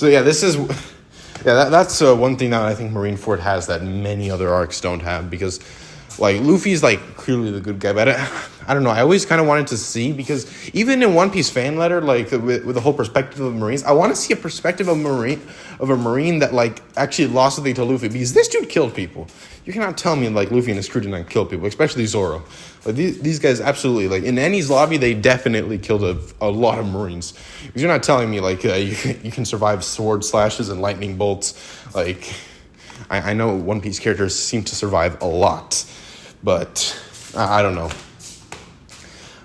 yeah, that's one thing that I think Marineford has that many other arcs don't have, because like Luffy's like clearly the good guy, but I don't know. I always kind of wanted to see, because even in One Piece fan letter, like with the whole perspective of Marines, I want to see a perspective of a Marine that like actually lost something to Luffy, because this dude killed people. You cannot tell me like Luffy and his crew did not kill people, especially Zoro. Like these guys absolutely, like in Enies lobby, they definitely killed a lot of Marines. Because you're not telling me like you can survive sword slashes and lightning bolts. Like I know One Piece characters seem to survive a lot, but I don't know.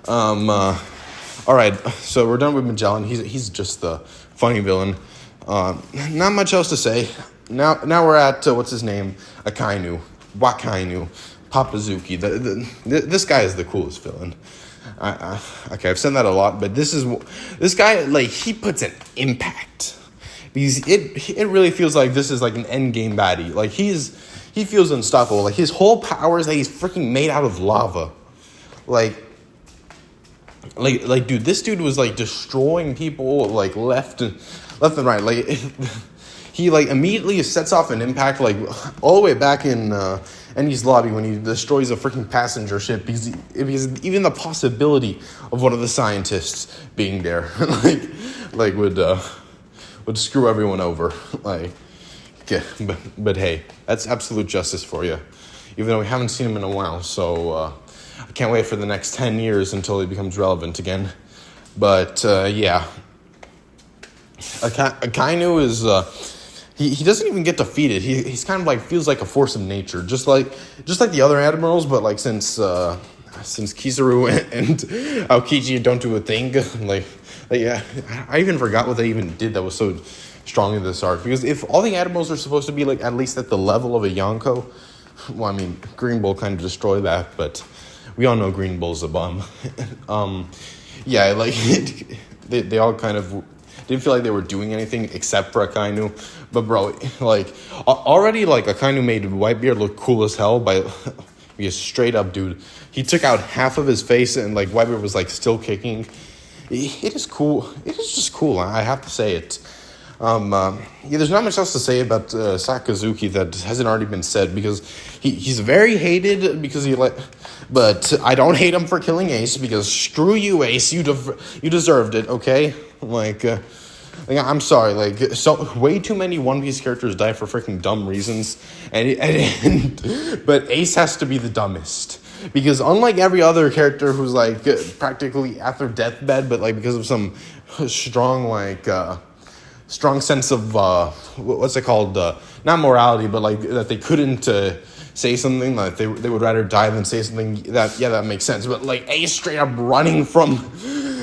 All right, so we're done with Magellan. He's just the funny villain. Not much else to say. Now we're at what's his name? Akainu, Wakainu, Papazuki. This guy is the coolest villain. Okay, I've said that a lot, but this guy, like, he puts an impact. because it really feels like this is like an end game baddie. Like he feels unstoppable. Like his whole power is that he's freaking made out of lava. Like dude, this dude was like destroying people like left and right. Like he like immediately sets off an impact like all the way back in Enni's lobby when he destroys a freaking passenger ship because even the possibility of one of the scientists being there would screw everyone over. Like, yeah, but hey, that's absolute justice for you. Even though we haven't seen him in a while, so I can't wait for the next 10 years until he becomes relevant again. But yeah, Akainu is he doesn't even get defeated. He's kind of like feels like a force of nature, just like the other admirals. But like since Kizaru and Aokiji don't do a thing, like yeah, I even forgot what they even did that was so strong in this arc. Because if all the admirals are supposed to be like at least at the level of a Yonko, well, I mean Green Bull kind of destroyed that, but we all know Green Bull's a bum. Yeah, like they all kind of didn't feel like they were doing anything except for Akainu. But bro, like already like Akainu made Whitebeard look cool as hell because straight up, dude, he took out half of his face and like Whitebeard was like still kicking. It is cool. It is just cool. I have to say it. Yeah, there's not much else to say about Sakazuki that hasn't already been said because he's very hated because but I don't hate him for killing Ace because screw you, Ace. You deserved it. Okay, like I'm sorry. Like so, way too many One Piece characters die for freaking dumb reasons, but Ace has to be the dumbest. Because unlike every other character who's like practically at their deathbed, but like because of some strong sense of what's it called? Not morality, but like that they couldn't say something that they would rather die than say something that makes sense. But like Ace straight up running from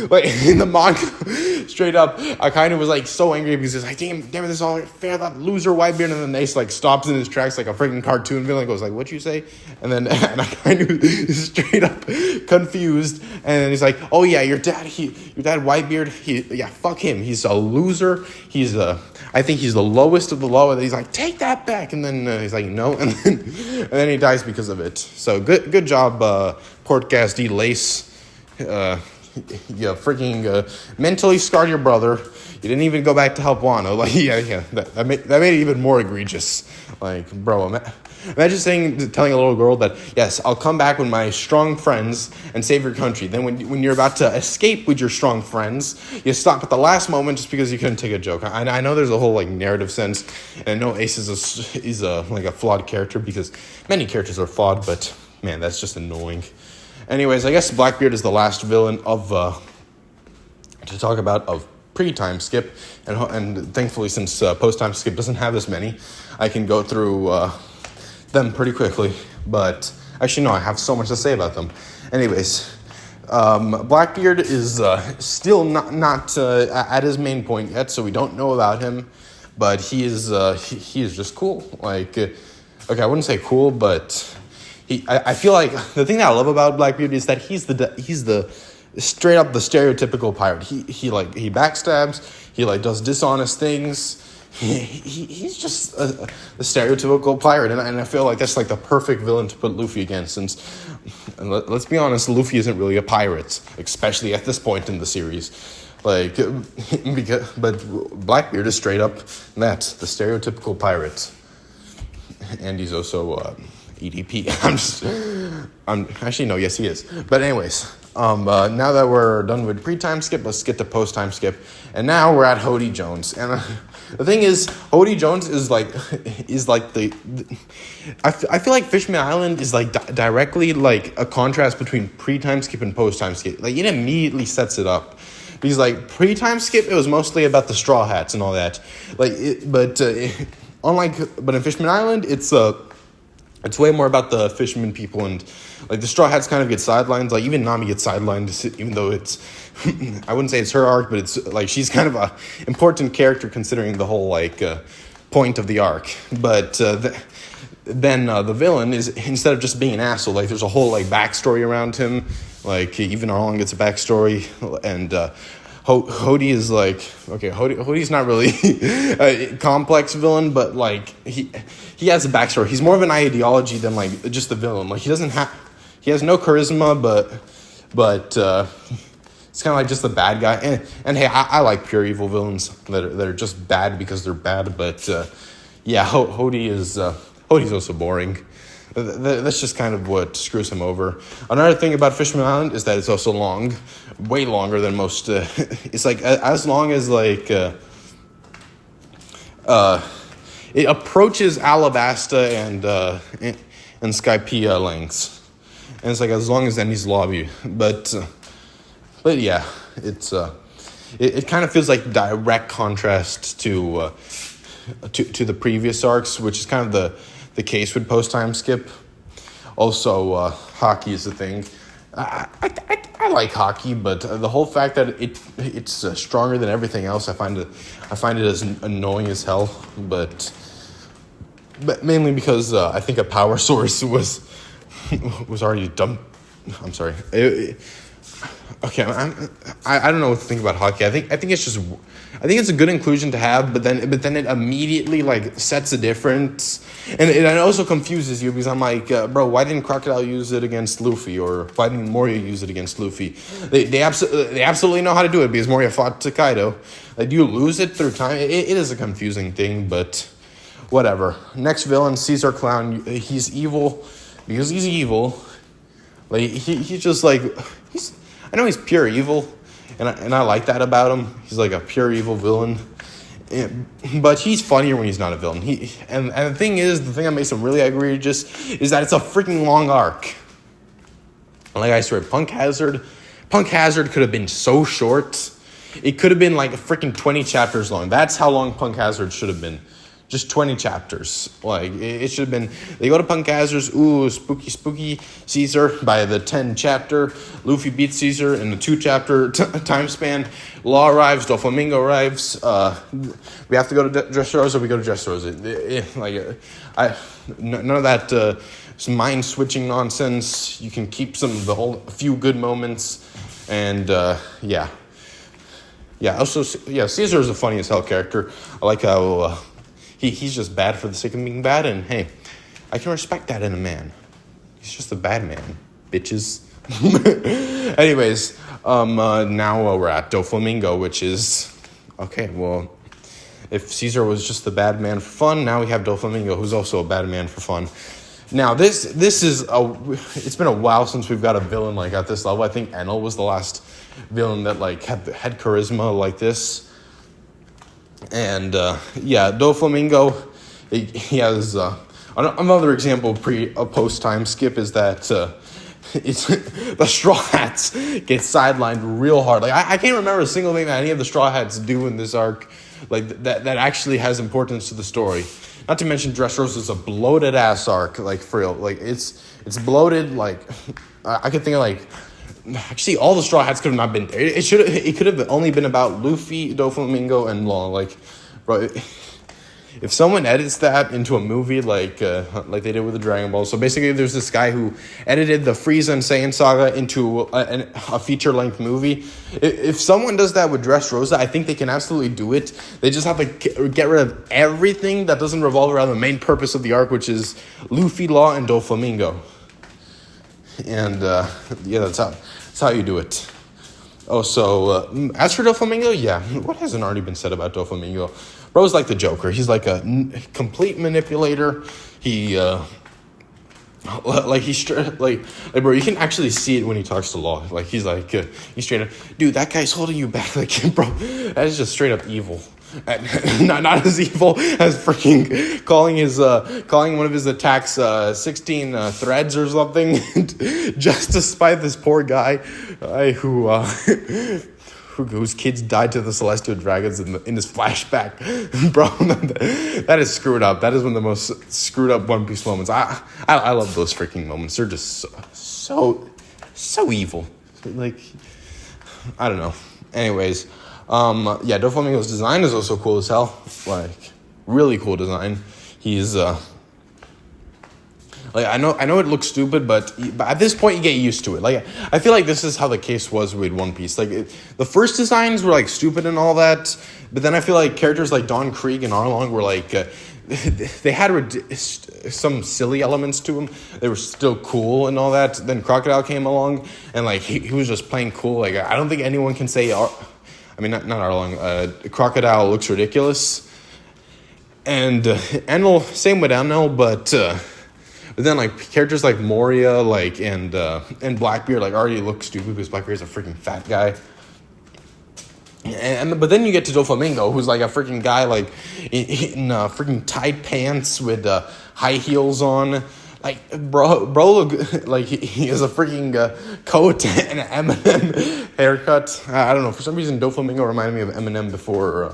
like in the manga, straight up, I kind of was like so angry because he's like, damn it, this is all fair, that loser Whitebeard, and then Ace like stops in his tracks like a freaking cartoon villain, goes like, "What'd you say?" And I kind of straight up confused, and then he's like, "Oh yeah, your dad Whitebeard, fuck him, he's a loser, I think he's the lowest of the low," and he's like, "Take that back," and then he's like, "No," and then he dies because of it. So good job, Portgas D. Lace. You freaking mentally scarred your brother. You didn't even go back to help Wano. Like, yeah, that made it even more egregious. Like, bro, imagine telling a little girl that, yes, I'll come back with my strong friends and save your country. Then when you're about to escape with your strong friends, you stop at the last moment just because you couldn't take a joke. I know there's a whole like narrative sense, and I know Ace is a flawed character because many characters are flawed, but man, that's just annoying. Anyways, I guess Blackbeard is the last villain to talk about of pre-time skip, and thankfully since post-time skip doesn't have as many, I can go through them pretty quickly. But actually, no, I have so much to say about them. Anyways, Blackbeard is still not at his main point yet, so we don't know about him. But he is just cool. Like, okay, I wouldn't say cool, but. I feel like the thing that I love about Blackbeard is that he's the straight up the stereotypical pirate. He backstabs. He like does dishonest things. He's just a stereotypical pirate, and I feel like that's like the perfect villain to put Luffy against. Since, and let's be honest, Luffy isn't really a pirate, especially at this point in the series. Like, but Blackbeard is straight up that, the stereotypical pirate, and he's also. EDP. Actually, no, yes, he is. But anyways, now that we're done with pre-time skip, let's get to post-time skip. And now we're at Hody Jones. And the thing is, Hody Jones is like the I feel like Fishman Island is like directly like a contrast between pre-time skip and post-time skip. Like it immediately sets it up. Because like pre-time skip, it was mostly about the Straw Hats and all that. Like, but in Fishman Island, it's way more about the fishermen people, and like the Straw Hats kind of get sidelined. Like even Nami gets sidelined, even though it's I wouldn't say it's her arc, but it's like she's kind of a important character considering the whole like point of the arc. But then the villain is, instead of just being an asshole, like there's a whole like backstory around him. Like even Arlong gets a backstory, and Hody is like, okay, Hody's not really a complex villain, but like he has a backstory. He's more of an ideology than like just a villain. Like he has no charisma, but it's kind of like just a bad guy. And hey, I like pure evil villains that are just bad because they're bad. But yeah, Hody's also boring. That's just kind of what screws him over. Another thing about Fishman Island is that it's also long, way longer than most. It's like as long as like it approaches Alabasta and Skypiea lengths, and it's like as long as Enies Lobby. But yeah, it kind of feels like direct contrast to the previous arcs, which is kind of the case with post-time skip. Also, hockey is the thing. I like hockey, but the whole fact that it's stronger than everything else, I find it as annoying as hell. But mainly because I think a power source was already dumped. I'm sorry. Okay, I don't know what to think about hockey. I think it's a good inclusion to have, but then it immediately like sets a difference, and it also confuses you because I'm like, bro, why didn't Crocodile use it against Luffy, or why didn't Moria use it against Luffy? They absolutely know how to do it because Moria fought Kaido. Like, do you lose it through time? It is a confusing thing, but whatever. Next villain, Caesar Clown. He's evil because he's evil. Like he's just like I know he's pure evil, and I like that about him. He's like a pure evil villain, but he's funnier when he's not a villain. And the thing that makes him really egregious is that it's a freaking long arc. Like I swear, Punk Hazard could have been so short. It could have been like a freaking 20 chapters long. That's how long Punk Hazard should have been. Just 20 chapters. Like, it should have been, they go to Punk Hazard's, ooh, spooky Caesar by the 10 chapter. Luffy beats Caesar in the 2 chapter time span. Law arrives, Doflamingo arrives. We have to go to Dressrosa, we go to Dressrosa. None of that some mind switching nonsense. You can keep a few good moments. And, yeah. Yeah, also, yeah, Caesar is a funny as hell character. I like how, He's just bad for the sake of being bad, and hey, I can respect that in a man. He's just a bad man, bitches. Anyways, now we're at Doflamingo, which is okay. Well, if Caesar was just a bad man for fun, now we have Doflamingo, who's also a bad man for fun. Now this is it's been a while since we've got a villain like at this level. I think Enel was the last villain that like had charisma like this. And yeah, Doflamingo, he has another example post time skip is that it's the Straw Hats get sidelined real hard. Like I can't remember a single thing that any of the Straw Hats do in this arc, like that actually has importance to the story. Not to mention Dressrosa is a bloated ass arc, like for real. Like it's bloated. Like I could think of like. Actually, all the Straw Hats could have not been there. It could have only been about Luffy, Doflamingo, and Law. Like, bro, if someone edits that into a movie like they did with the Dragon Ball, so basically, there's this guy who edited the Frieza and Saiyan saga into a feature-length movie. If someone does that with Dressrosa, I think they can absolutely do it. They just have to get rid of everything that doesn't revolve around the main purpose of the arc, which is Luffy, Law, and Doflamingo. And yeah, that's how you do it. Oh, so as for Doflamingo, yeah, what hasn't already been said about Doflamingo? Bro's like the Joker. He's like a complete manipulator. He bro, you can actually see it when he talks to Law. Like he's straight up, dude, that guy's holding you back. Like, bro, that is just straight up evil. Not as evil as freaking calling one of his attacks 16 threads or something, just to spite this poor guy whose kids died to the Celestial Dragons in this flashback. Bro, that is screwed up. That is one of the most screwed up One Piece moments. I love those freaking moments. They're just so evil. Like, I don't know. Anyways. Yeah, Doflamingo's design is also cool as hell. Like, really cool design. He's, Like I know it looks stupid, but at this point you get used to it. Like I feel like this is how the case was with One Piece. Like the first designs were like stupid and all that, but then I feel like characters like Don Krieg and Arlong were like they had some silly elements to them. They were still cool and all that. Then Crocodile came along and like he was just plain cool. Like I don't think anyone can say not Arlong. Crocodile looks ridiculous, and Enel, same with Enel, but then like characters like Moria, like and Blackbeard like already look stupid because Blackbeard's a freaking fat guy. But then you get to Doflamingo, who's like a freaking guy like in freaking tight pants with high heels on. Like bro look like he has a freaking coat and an Eminem haircut. I don't know, for some reason Doflamingo reminded me of Eminem before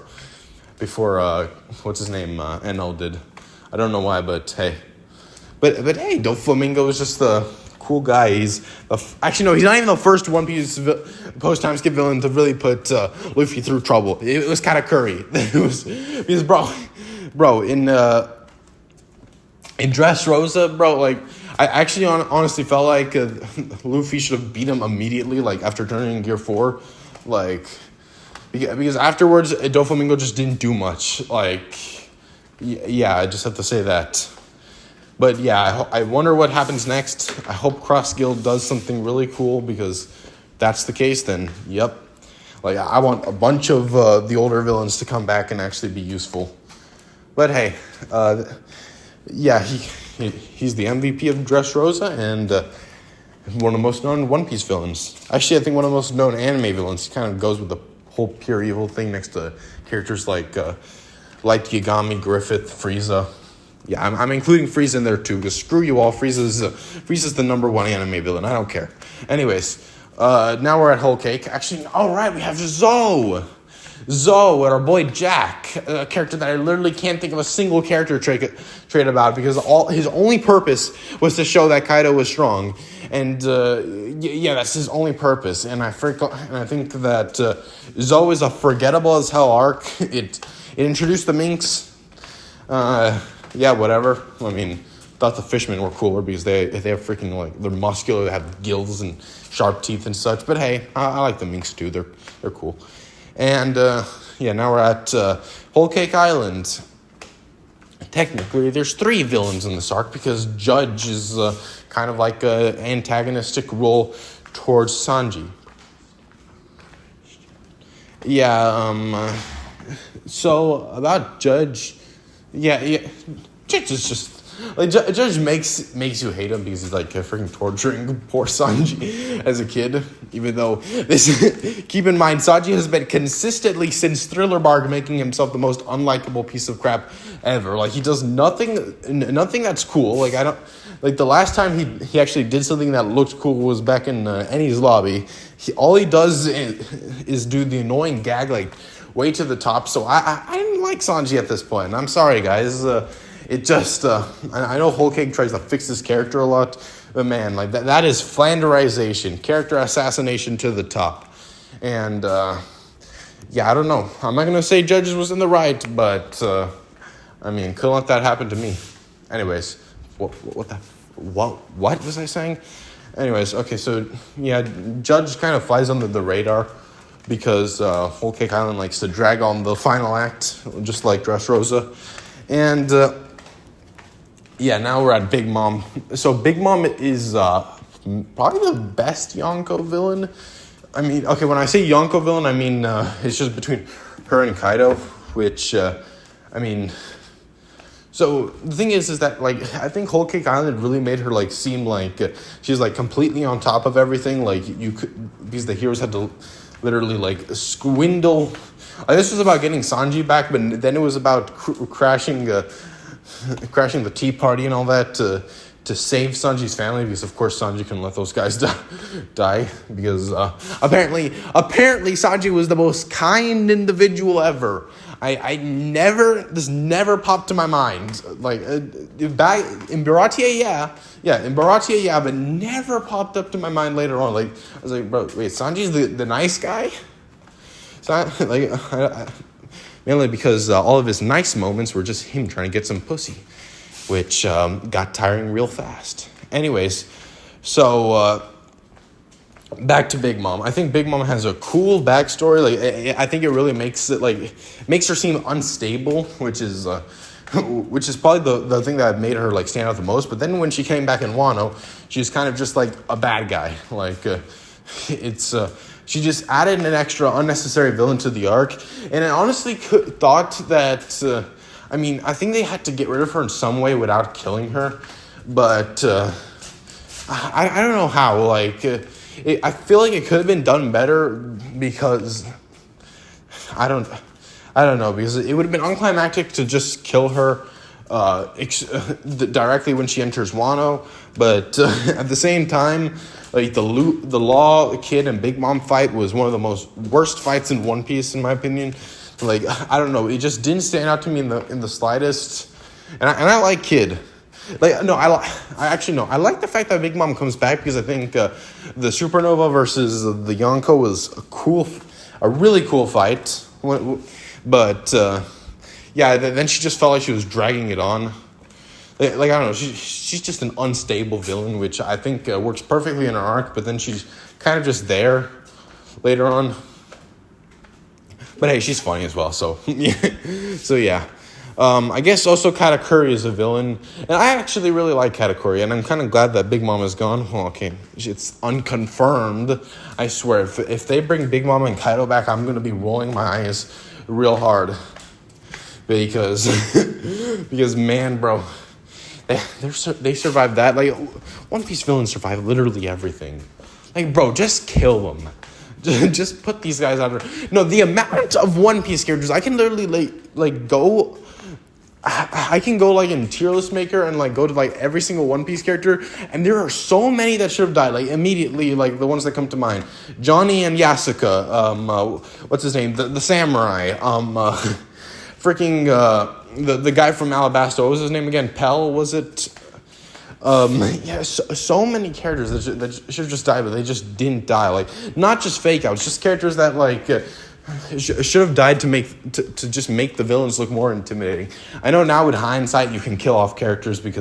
what's his name NL did. I don't know why, but hey. But hey, Doflamingo is just the cool guy. He's he's not even the first One Piece post-time skip villain to really put Luffy through trouble. It was kind of Curry. It was because bro in Dressrosa, bro, like I actually honestly felt like Luffy should have beat him immediately, like after turning Gear 4, like because afterwards Doflamingo just didn't do much. Like yeah, I just have to say that. But yeah, I wonder what happens next. I hope Cross Guild does something really cool, because if that's the case, then yep. Like I want a bunch of the older villains to come back and actually be useful. But hey, yeah, he's the MVP of Dressrosa and one of the most known One Piece villains. Actually, I think one of the most known anime villains. He kind of goes with the whole pure evil thing next to characters like Light Yagami, Griffith, Frieza. Yeah, I'm including Frieza in there too, because screw you all, Frieza's the number one anime villain. I don't care. Anyways, now we're at Whole Cake. Actually, all right, we have Zoe, and our boy Jack, a character that I literally can't think of a single character trait about, because his only purpose was to show that Kaido was strong, and yeah, that's his only purpose. And I think that Zoe is a forgettable as hell arc. It introduced the Minks. Yeah, whatever. I mean, thought the fishmen were cooler because they have freaking, like, they're muscular, they have gills and sharp teeth and such. But hey, I like the Minks too. They're cool. And yeah, now we're at Whole Cake Island. Technically, there's 3 villains in this arc, because Judge is kind of like an antagonistic role towards Sanji. Yeah. So about Judge. Yeah, Judge is just like Judge makes you hate him because he's like freaking torturing poor Sanji as a kid. Even though keep in mind, Sanji has been consistently since Thriller Bark making himself the most unlikable piece of crap ever. Like he does nothing that's cool. Like I don't like the last time he actually did something that looked cool was back in Enies Lobby. All he does is do the annoying gag like way to the top. So I didn't like Sanji at this point. I'm sorry, guys. It just I know Whole Cake tries to fix his character a lot, but man, like that is Flanderization, character assassination to the top. And yeah, I don't know. I'm not gonna say Judges was in the right, but I mean, couldn't let that happen to me. Anyways, what was I saying? Anyways, okay, so yeah, Judge kind of flies under the radar, because Whole Cake Island likes to drag on the final act, just like Dressrosa. And yeah, now we're at Big Mom. So Big Mom is probably the best Yonko villain. I mean, okay, when I say Yonko villain, I mean it's just between her and Kaido, which, I mean... So the thing is that, like, I think Whole Cake Island really made her, like, seem like she's, like, completely on top of everything. Like, because the heroes had to literally like swindle. This was about getting Sanji back, but then it was about crashing the tea party and all that to save Sanji's family, because of course Sanji couldn't let those guys die because apparently Sanji was the most kind individual ever. This never popped to my mind. Like back in Baratie, yeah, but never popped up to my mind later on. Like I was like, bro, wait, Sanji's the nice guy? So mainly because all of his nice moments were just him trying to get some pussy. which got tiring real fast. Anyways, so back to Big Mom. I think Big Mom has a cool backstory. Like, I think it really makes her seem unstable, which is probably the thing that made her like stand out the most. But then when she came back in Wano, she's kind of just like a bad guy. Like she just added an extra unnecessary villain to the arc, and I honestly thought that. I think they had to get rid of her in some way without killing her, but I don't know how. Like, I feel like it could have been done better because I don't know, because it would have been unclimactic to just kill her directly when she enters Wano, but at the same time, like the Law Kid and Big Mom fight was one of the worst fights in One Piece, in my opinion. Like, I don't know, it just didn't stand out to me in the slightest. And I like Kid. Like, no, I like the fact that Big Mom comes back, because I think the Supernova versus the Yonko was a really cool fight. But then she just felt like she was dragging it on. Like I don't know, she's just an unstable villain, which I think works perfectly in her arc. But then she's kind of just there later on. But hey, she's funny as well, so yeah. I guess also Katakuri is a villain, and I actually really like Katakuri, and I'm kind of glad that Big Mom is gone. Well, okay, it's unconfirmed. I swear, if they bring Big Mom and Kaido back, I'm gonna be rolling my eyes real hard, because man, bro, they survived that. Like, One Piece villains survive literally everything. Like, bro, just kill them. Just put these guys out there. No, the amount of One Piece characters, I can literally go. I can go like in tier list maker and like go to like every single One Piece character, and there are so many that should have died like immediately. Like the ones that come to mind: Johnny and Yasuka. What's his name? The samurai. Freaking the guy from Alabasta. What was his name again? Pell, was it? So many characters that should have just died, but they just didn't die. Like, not just fake outs, just characters that like should have died to just make the villains look more intimidating. I know now with hindsight you can kill off characters but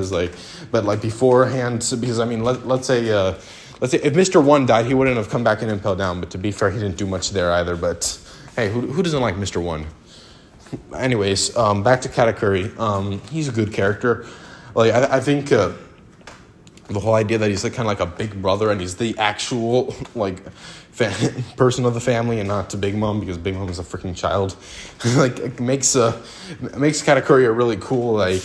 beforehand, because let's say if Mr. One died, he wouldn't have come back in Impel Down. But to be fair, he didn't do much there either. But hey, who doesn't like Mr. One? Anyways, back to Katakuri. He's a good character. Like, I think. The whole idea that he's like kind of like a big brother, and he's the actual like person of the family, and not to Big Mom, because Big Mom is a freaking child. Like, it makes Katakuri a really cool a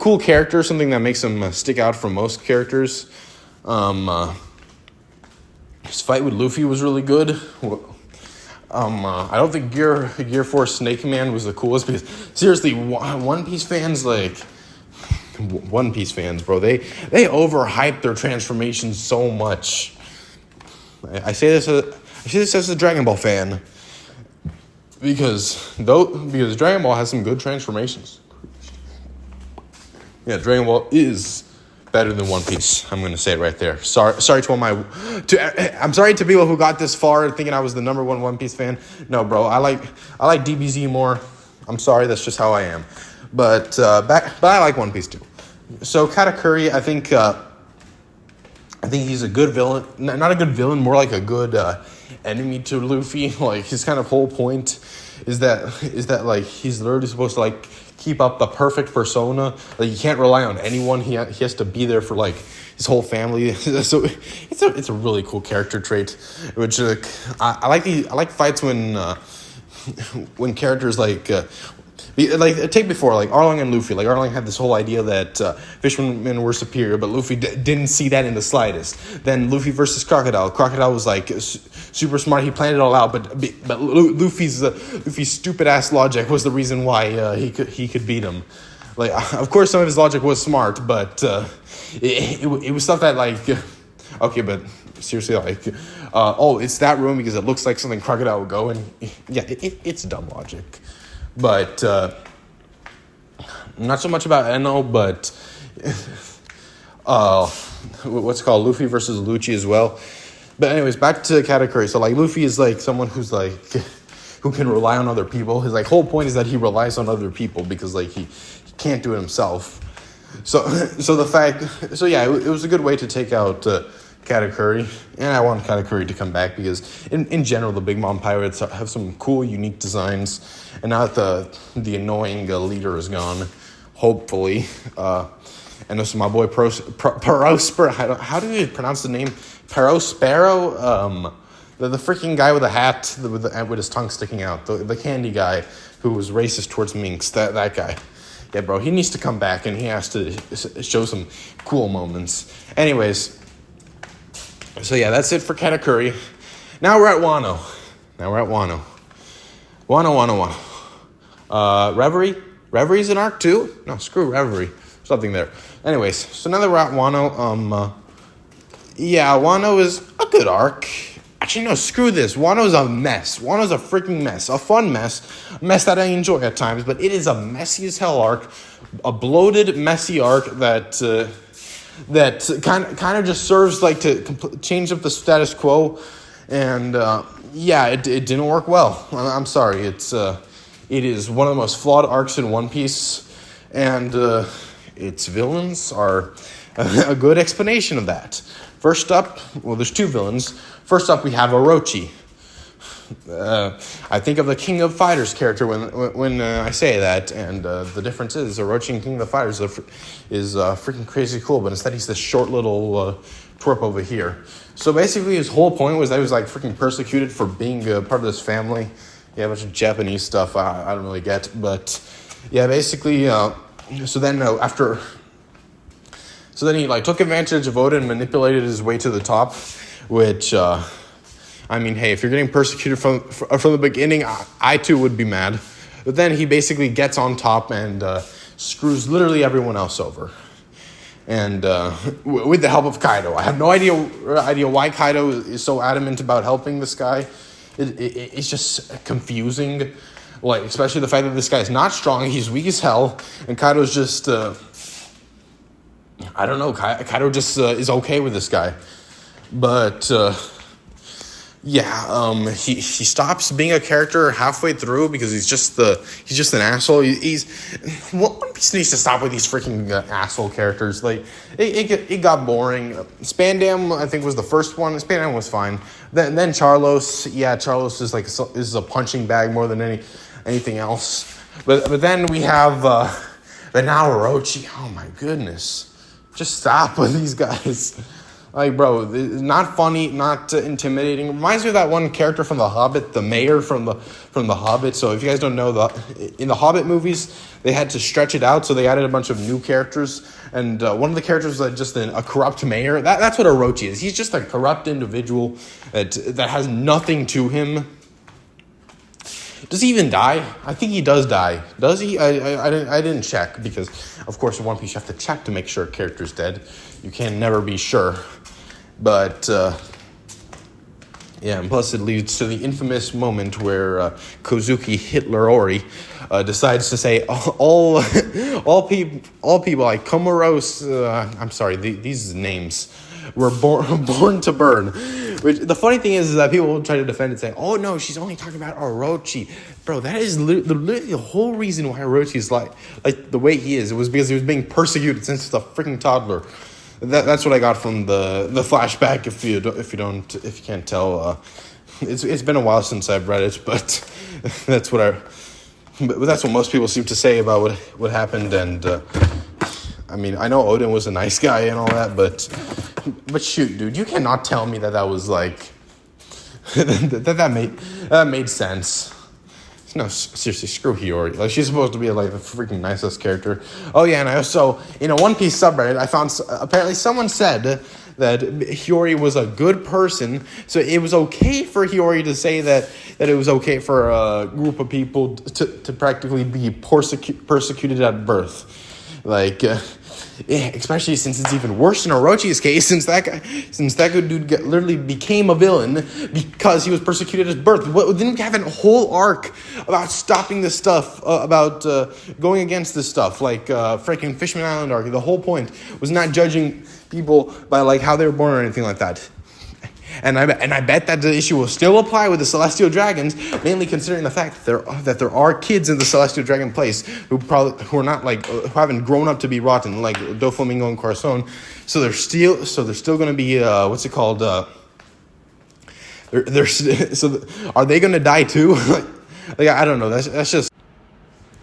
cool character, something that makes him stick out from most characters. His fight with Luffy was really good. I don't think Gear Force Snake Man was the coolest, because seriously, One Piece fans bro, they overhype their transformations so much. I say this as a Dragon Ball fan, because Dragon Ball has some good transformations. Yeah, Dragon Ball is better than One Piece. I'm going to say it right there. Sorry I'm sorry to people who got this far thinking I was the number one Piece fan. No, bro, I like DBZ more. I'm sorry, that's just how I am. But I like One Piece too. So Katakuri, I think he's a good villain. Not a good villain, more like a good enemy to Luffy. Like, his kind of whole point is that like he's literally supposed to like keep up the perfect persona. Like, you can't rely on anyone. He has to be there for like his whole family. So it's a really cool character trait. Which I like fights when characters like take before, like Arlong and Luffy. Like, Arlong had this whole idea that fishermen were superior, but Luffy didn't see that in the slightest. Then Luffy versus Crocodile. Crocodile was like super smart. He planned it all out, but Luffy's stupid ass logic was the reason why he could beat him. Like, of course, some of his logic was smart, but it was stuff that like, okay, but seriously, like, it's that room because it looks like something Crocodile would go, and yeah, it's dumb logic. But not so much about Eno, but what's it called, Luffy versus Lucci as well. But anyways, back to Katakuri. So like, Luffy is like someone who's like who can rely on other people. His like whole point is that he relies on other people because like he can't do it himself. It was a good way to take out Katakuri, and I want Katakuri to come back because in general the Big Mom Pirates have some cool, unique designs, and now that the annoying leader is gone, hopefully, and this is my boy Perospero. How do you pronounce the name? Perospero. The freaking guy with a hat with his tongue sticking out, the candy guy who was racist towards minks. That guy. Yeah, bro, he needs to come back, and he has to show some cool moments. Anyways, so yeah, that's it for Katakuri. Now we're at Wano. Wano. Reverie? Reverie's an arc too? No, screw Reverie. Something there. Anyways, so now that we're at Wano, Wano is a good arc. Actually, no, screw this. Wano's a mess. Wano's a freaking mess. A fun mess. A mess that I enjoy at times, but it is a messy as hell arc. A bloated, messy arc that kind of just serves like to change up the status quo. And, it didn't work well. I'm sorry. It is one of the most flawed arcs in One Piece. And its villains are a good explanation of that. First up, there's two villains. First up, we have Orochi. I think of the King of Fighters character when I say that, and the difference is Orochi and King of the Fighters is freaking crazy cool, but instead he's this short little twerp over here. So basically his whole point was that he was like freaking persecuted for being a part of this family. Yeah, a bunch of Japanese stuff I don't really get, but yeah, basically, so then he like took advantage of Oda and manipulated his way to the top, which, hey, if you're getting persecuted from the beginning, I too would be mad. But then he basically gets on top and screws literally everyone else over. And with the help of Kaido. I have no idea why Kaido is so adamant about helping this guy. It's just confusing. Like, especially the fact that this guy is not strong, he's weak as hell, and Kaido's just... I don't know. Kaido just is okay with this guy, but he stops being a character halfway through because he's just an asshole. One Piece needs to stop with these freaking asshole characters. Like it got boring. Spandam, I think, was the first one. Spandam was fine. Then Charlos. Yeah, Charlos is a punching bag more than anything else. But then we have but now Orochi. Oh my goodness. Just stop with these guys. Like, bro, not funny, not intimidating. Reminds me of that one character from The Hobbit, the mayor from the Hobbit. So if you guys don't know, in the Hobbit movies, they had to stretch it out, so they added a bunch of new characters. And one of the characters was just a corrupt mayor. That's what Orochi is. He's just a corrupt individual that has nothing to him. Does he even die? I think he does die. Does he? I didn't check because, of course, in One Piece you have to check to make sure a character's dead. You can never be sure. But, and plus it leads to the infamous moment where Kozuki Hitlerori decides to say all people like Komoros, I'm sorry, these names were born to burn. Which the funny thing is that people will try to defend it, saying, "Oh no, she's only talking about Orochi." Bro, that is literally the whole reason why Orochi is like the way he is. It was because he was being persecuted since he's a freaking toddler. That's what I got from the flashback. If you can't tell, it's been a while since I've read it, but that's what most people seem to say about what happened. And I know Odin was a nice guy and all that, but shoot, dude, you cannot tell me that was like that made sense. No, seriously, screw Hiyori. Like, she's supposed to be like the freaking nicest character. Oh yeah, and I also, in a One Piece subreddit, I found apparently someone said that Hiyori was a good person, so it was okay for Hiyori to say that it was okay for a group of people to practically be persecuted at birth. Like, especially since it's even worse in Orochi's case, since that good dude literally became a villain because he was persecuted at birth. Didn't we have a whole arc about stopping this stuff, about going against this stuff, like freaking Fishman Island arc? The whole point was not judging people by like how they were born or anything like that. And I bet that the issue will still apply with the Celestial Dragons, mainly considering the fact that there are kids in the Celestial Dragon place who are not like who haven't grown up to be rotten like Doflamingo and Corazon. So they're still going to be what's it called? Are they going to die too? like I don't know. That's just.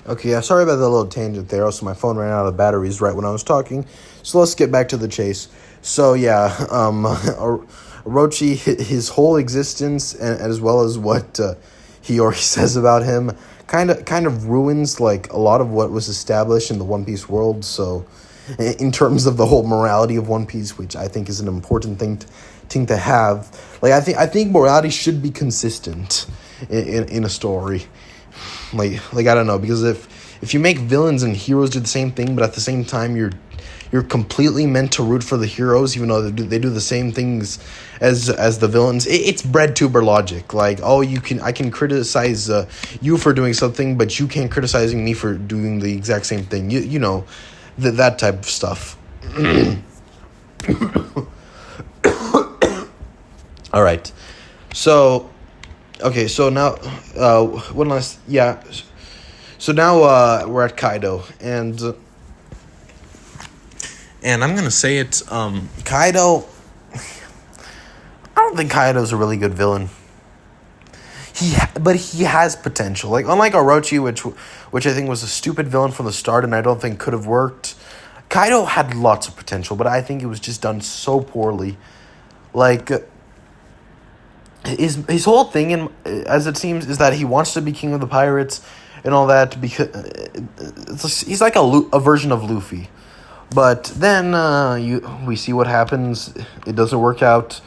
Okay, yeah, sorry about that little tangent there. Also, my phone ran out of batteries right when I was talking. So let's get back to the chase. So yeah, Orochi, his whole existence, and as well as what Hiyori says about him, kind of ruins like a lot of what was established in the One Piece world. So, in terms of the whole morality of One Piece, which I think is an important thing to have, like I think morality should be consistent in a story. Like I don't know, because if you make villains and heroes do the same thing, but at the same time you're completely meant to root for the heroes, even though they do the same things as the villains. It's breadtuber logic. Like, I can criticize you for doing something, but you can't criticizing me for doing the exact same thing. You know, that type of stuff. All right, so. Okay, so now, one last, yeah. So now we're at Kaido, and I'm gonna say it. Kaido. I don't think Kaido's a really good villain. But he has potential. Like unlike Orochi, which I think was a stupid villain from the start, and I don't think could have worked. Kaido had lots of potential, but I think it was just done so poorly. Like. His whole thing, as it seems, is that he wants to be king of the pirates and all that because he's like a version of Luffy. But then we see what happens. It doesn't work out.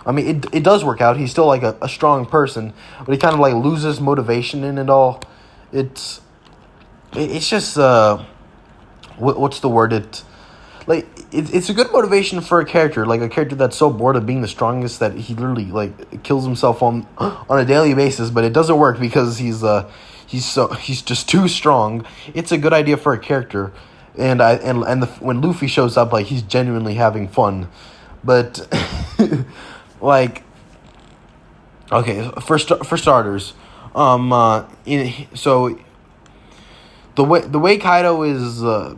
I mean, it does work out. He's still like a strong person, but he kind of like loses motivation in it all. It's just what's the word? It's a good motivation for a character, like a character that's so bored of being the strongest that he literally like kills himself on a daily basis. But it doesn't work because he's just too strong. It's a good idea for a character, when Luffy shows up, like he's genuinely having fun. But like, okay, for starters, so. The way Kaido is the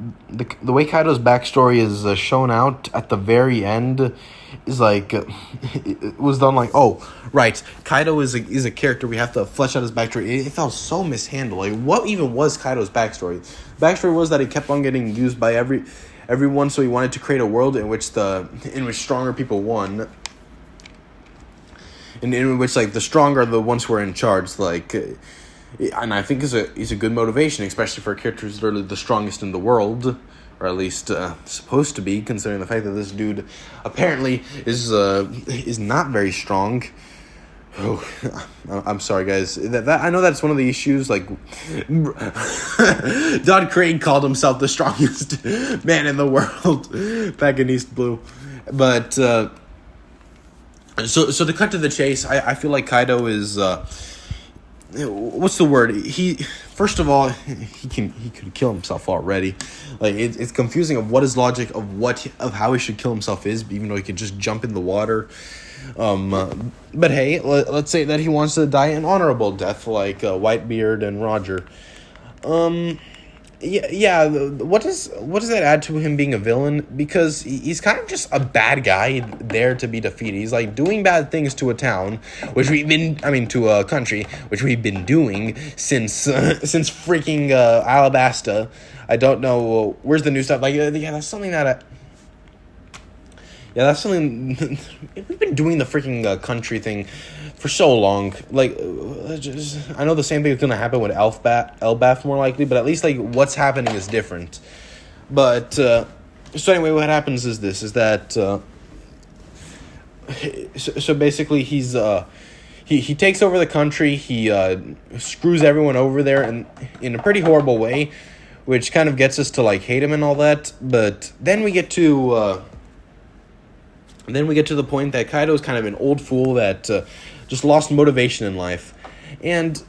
way Kaido's backstory is shown out at the very end is like it was done like, oh right, Kaido is a character, we have to flesh out his backstory. It felt so mishandled. Like, what even was Kaido's backstory? Backstory was that he kept on getting used by everyone, so he wanted to create a world in which stronger people won, and in which like the stronger are the ones who are in charge. Like. And I think is a good motivation, especially for a character who's literally the strongest in the world, or at least supposed to be, considering the fact that this dude apparently is not very strong. Oh, I'm sorry, guys. That I know that's one of the issues. Like, Don Craig called himself the strongest man in the world back in East Blue, but so to cut to the chase, I feel like Kaido is. What's the word? First of all, he could kill himself already. Like it's confusing of what his logic of how he should kill himself is, even though he could just jump in the water. But hey, let's say that he wants to die an honorable death, like Whitebeard and Roger. Yeah. What does that add to him being a villain? Because he's kind of just a bad guy there to be defeated. He's like doing bad things to a town, to a country, which we've been doing since freaking Alabasta. I don't know where's the new stuff. Like, yeah, that's something that. That's something we've been doing, the freaking country thing for so long. Like, I know the same thing is gonna happen with Elbaf more likely, but at least like what's happening is different. But so anyway, what happens is this: is that so basically he's he takes over the country. He screws everyone over there in a pretty horrible way, which kind of gets us to like hate him and all that. But then we get to. Then we get to the point that Kaido is kind of an old fool that just lost motivation in life. And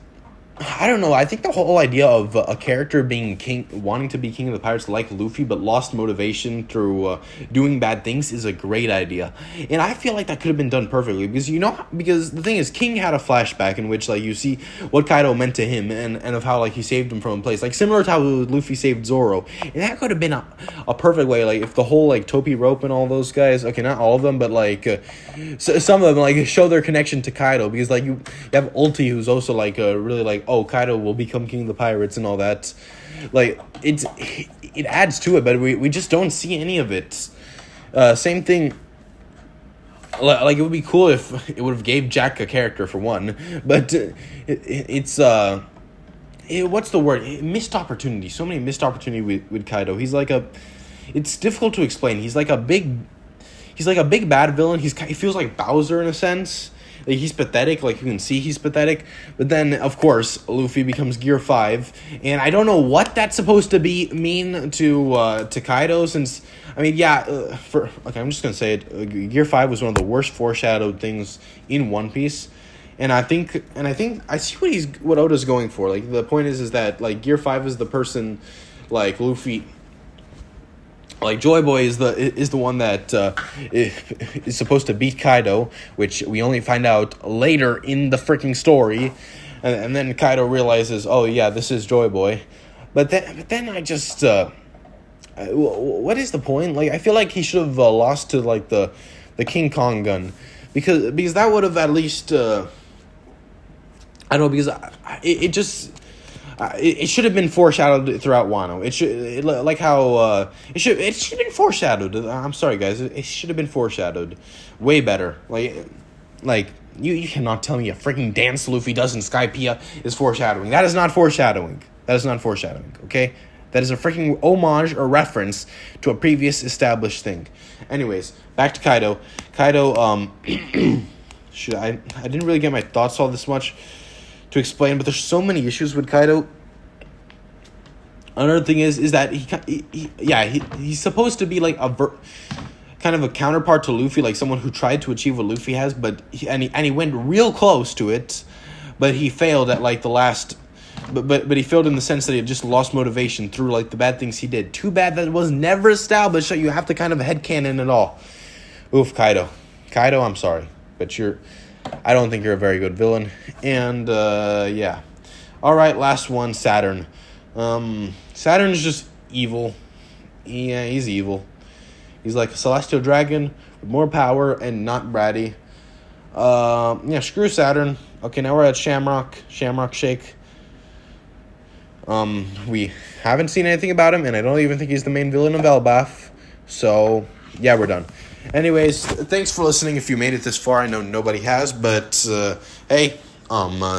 I don't know. I think the whole idea of a character being king, wanting to be king of the pirates like Luffy, but lost motivation through doing bad things is a great idea. And I feel like that could have been done perfectly because the thing is, King had a flashback in which like you see what Kaido meant to him and of how like he saved him from a place, like similar to how Luffy saved Zoro. And that could have been a perfect way, like if the whole like Topi Rope and all those guys, okay, not all of them, but like some of them like show their connection to Kaido, because like you have Ulti, who's also like really like, oh, Kaido will become king of the pirates and all that. Like it adds to it, but we just don't see any of it. Same thing. Like it would be cool if it would have gave Jack a character for one, but it's what's the word? Missed opportunity. So many missed opportunity with Kaido. He's like it's difficult to explain. He's like a big bad villain. He feels like Bowser in a sense. Like he's pathetic. Like you can see he's pathetic. But then of course Luffy becomes Gear 5, and I don't know what that's supposed to mean to Kaido, since I mean I'm just gonna say it. Gear 5 was one of the worst foreshadowed things in One Piece. And I think I see what Oda's going for. Like the point is that like Gear 5 is the person like Luffy, like Joy Boy is the one that is supposed to beat Kaido, which we only find out later in the freaking story, and then Kaido realizes, oh yeah, this is Joy Boy, but then I just what is the point? Like I feel like he should have lost to like the King Kong gun, because that would have at least I don't know, because it should have been foreshadowed throughout Wano. It should have been foreshadowed. I'm sorry, guys. It should have been foreshadowed way better. Like you cannot tell me a freaking dance Luffy does in Skypiea is foreshadowing. That is not foreshadowing. Okay, that is a freaking homage or reference to a previous established thing. Anyways, back to Kaido. I didn't really get my thoughts all this much to explain, but there's so many issues with Kaido. Another thing is that he's supposed to be like kind of a counterpart to Luffy, like someone who tried to achieve what Luffy has, but he went real close to it, but he failed at like the last. But he failed in the sense that he had just lost motivation through like the bad things he did. Too bad that it was never established, so you have to kind of headcanon it all. Oof, Kaido, I'm sorry, but I don't think you're a very good villain. And yeah. Alright, last one, Saturn. Saturn's just evil. Yeah, he's evil. He's like a celestial dragon with more power and not bratty. Yeah, screw Saturn. Okay, now we're at Shamrock Shake. We haven't seen anything about him, and I don't even think he's the main villain of Elbaf. So, yeah, we're done. Anyways, thanks for listening if you made it this far. I know nobody has, but hey,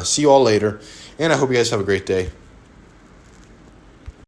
see you all later, and I hope you guys have a great day.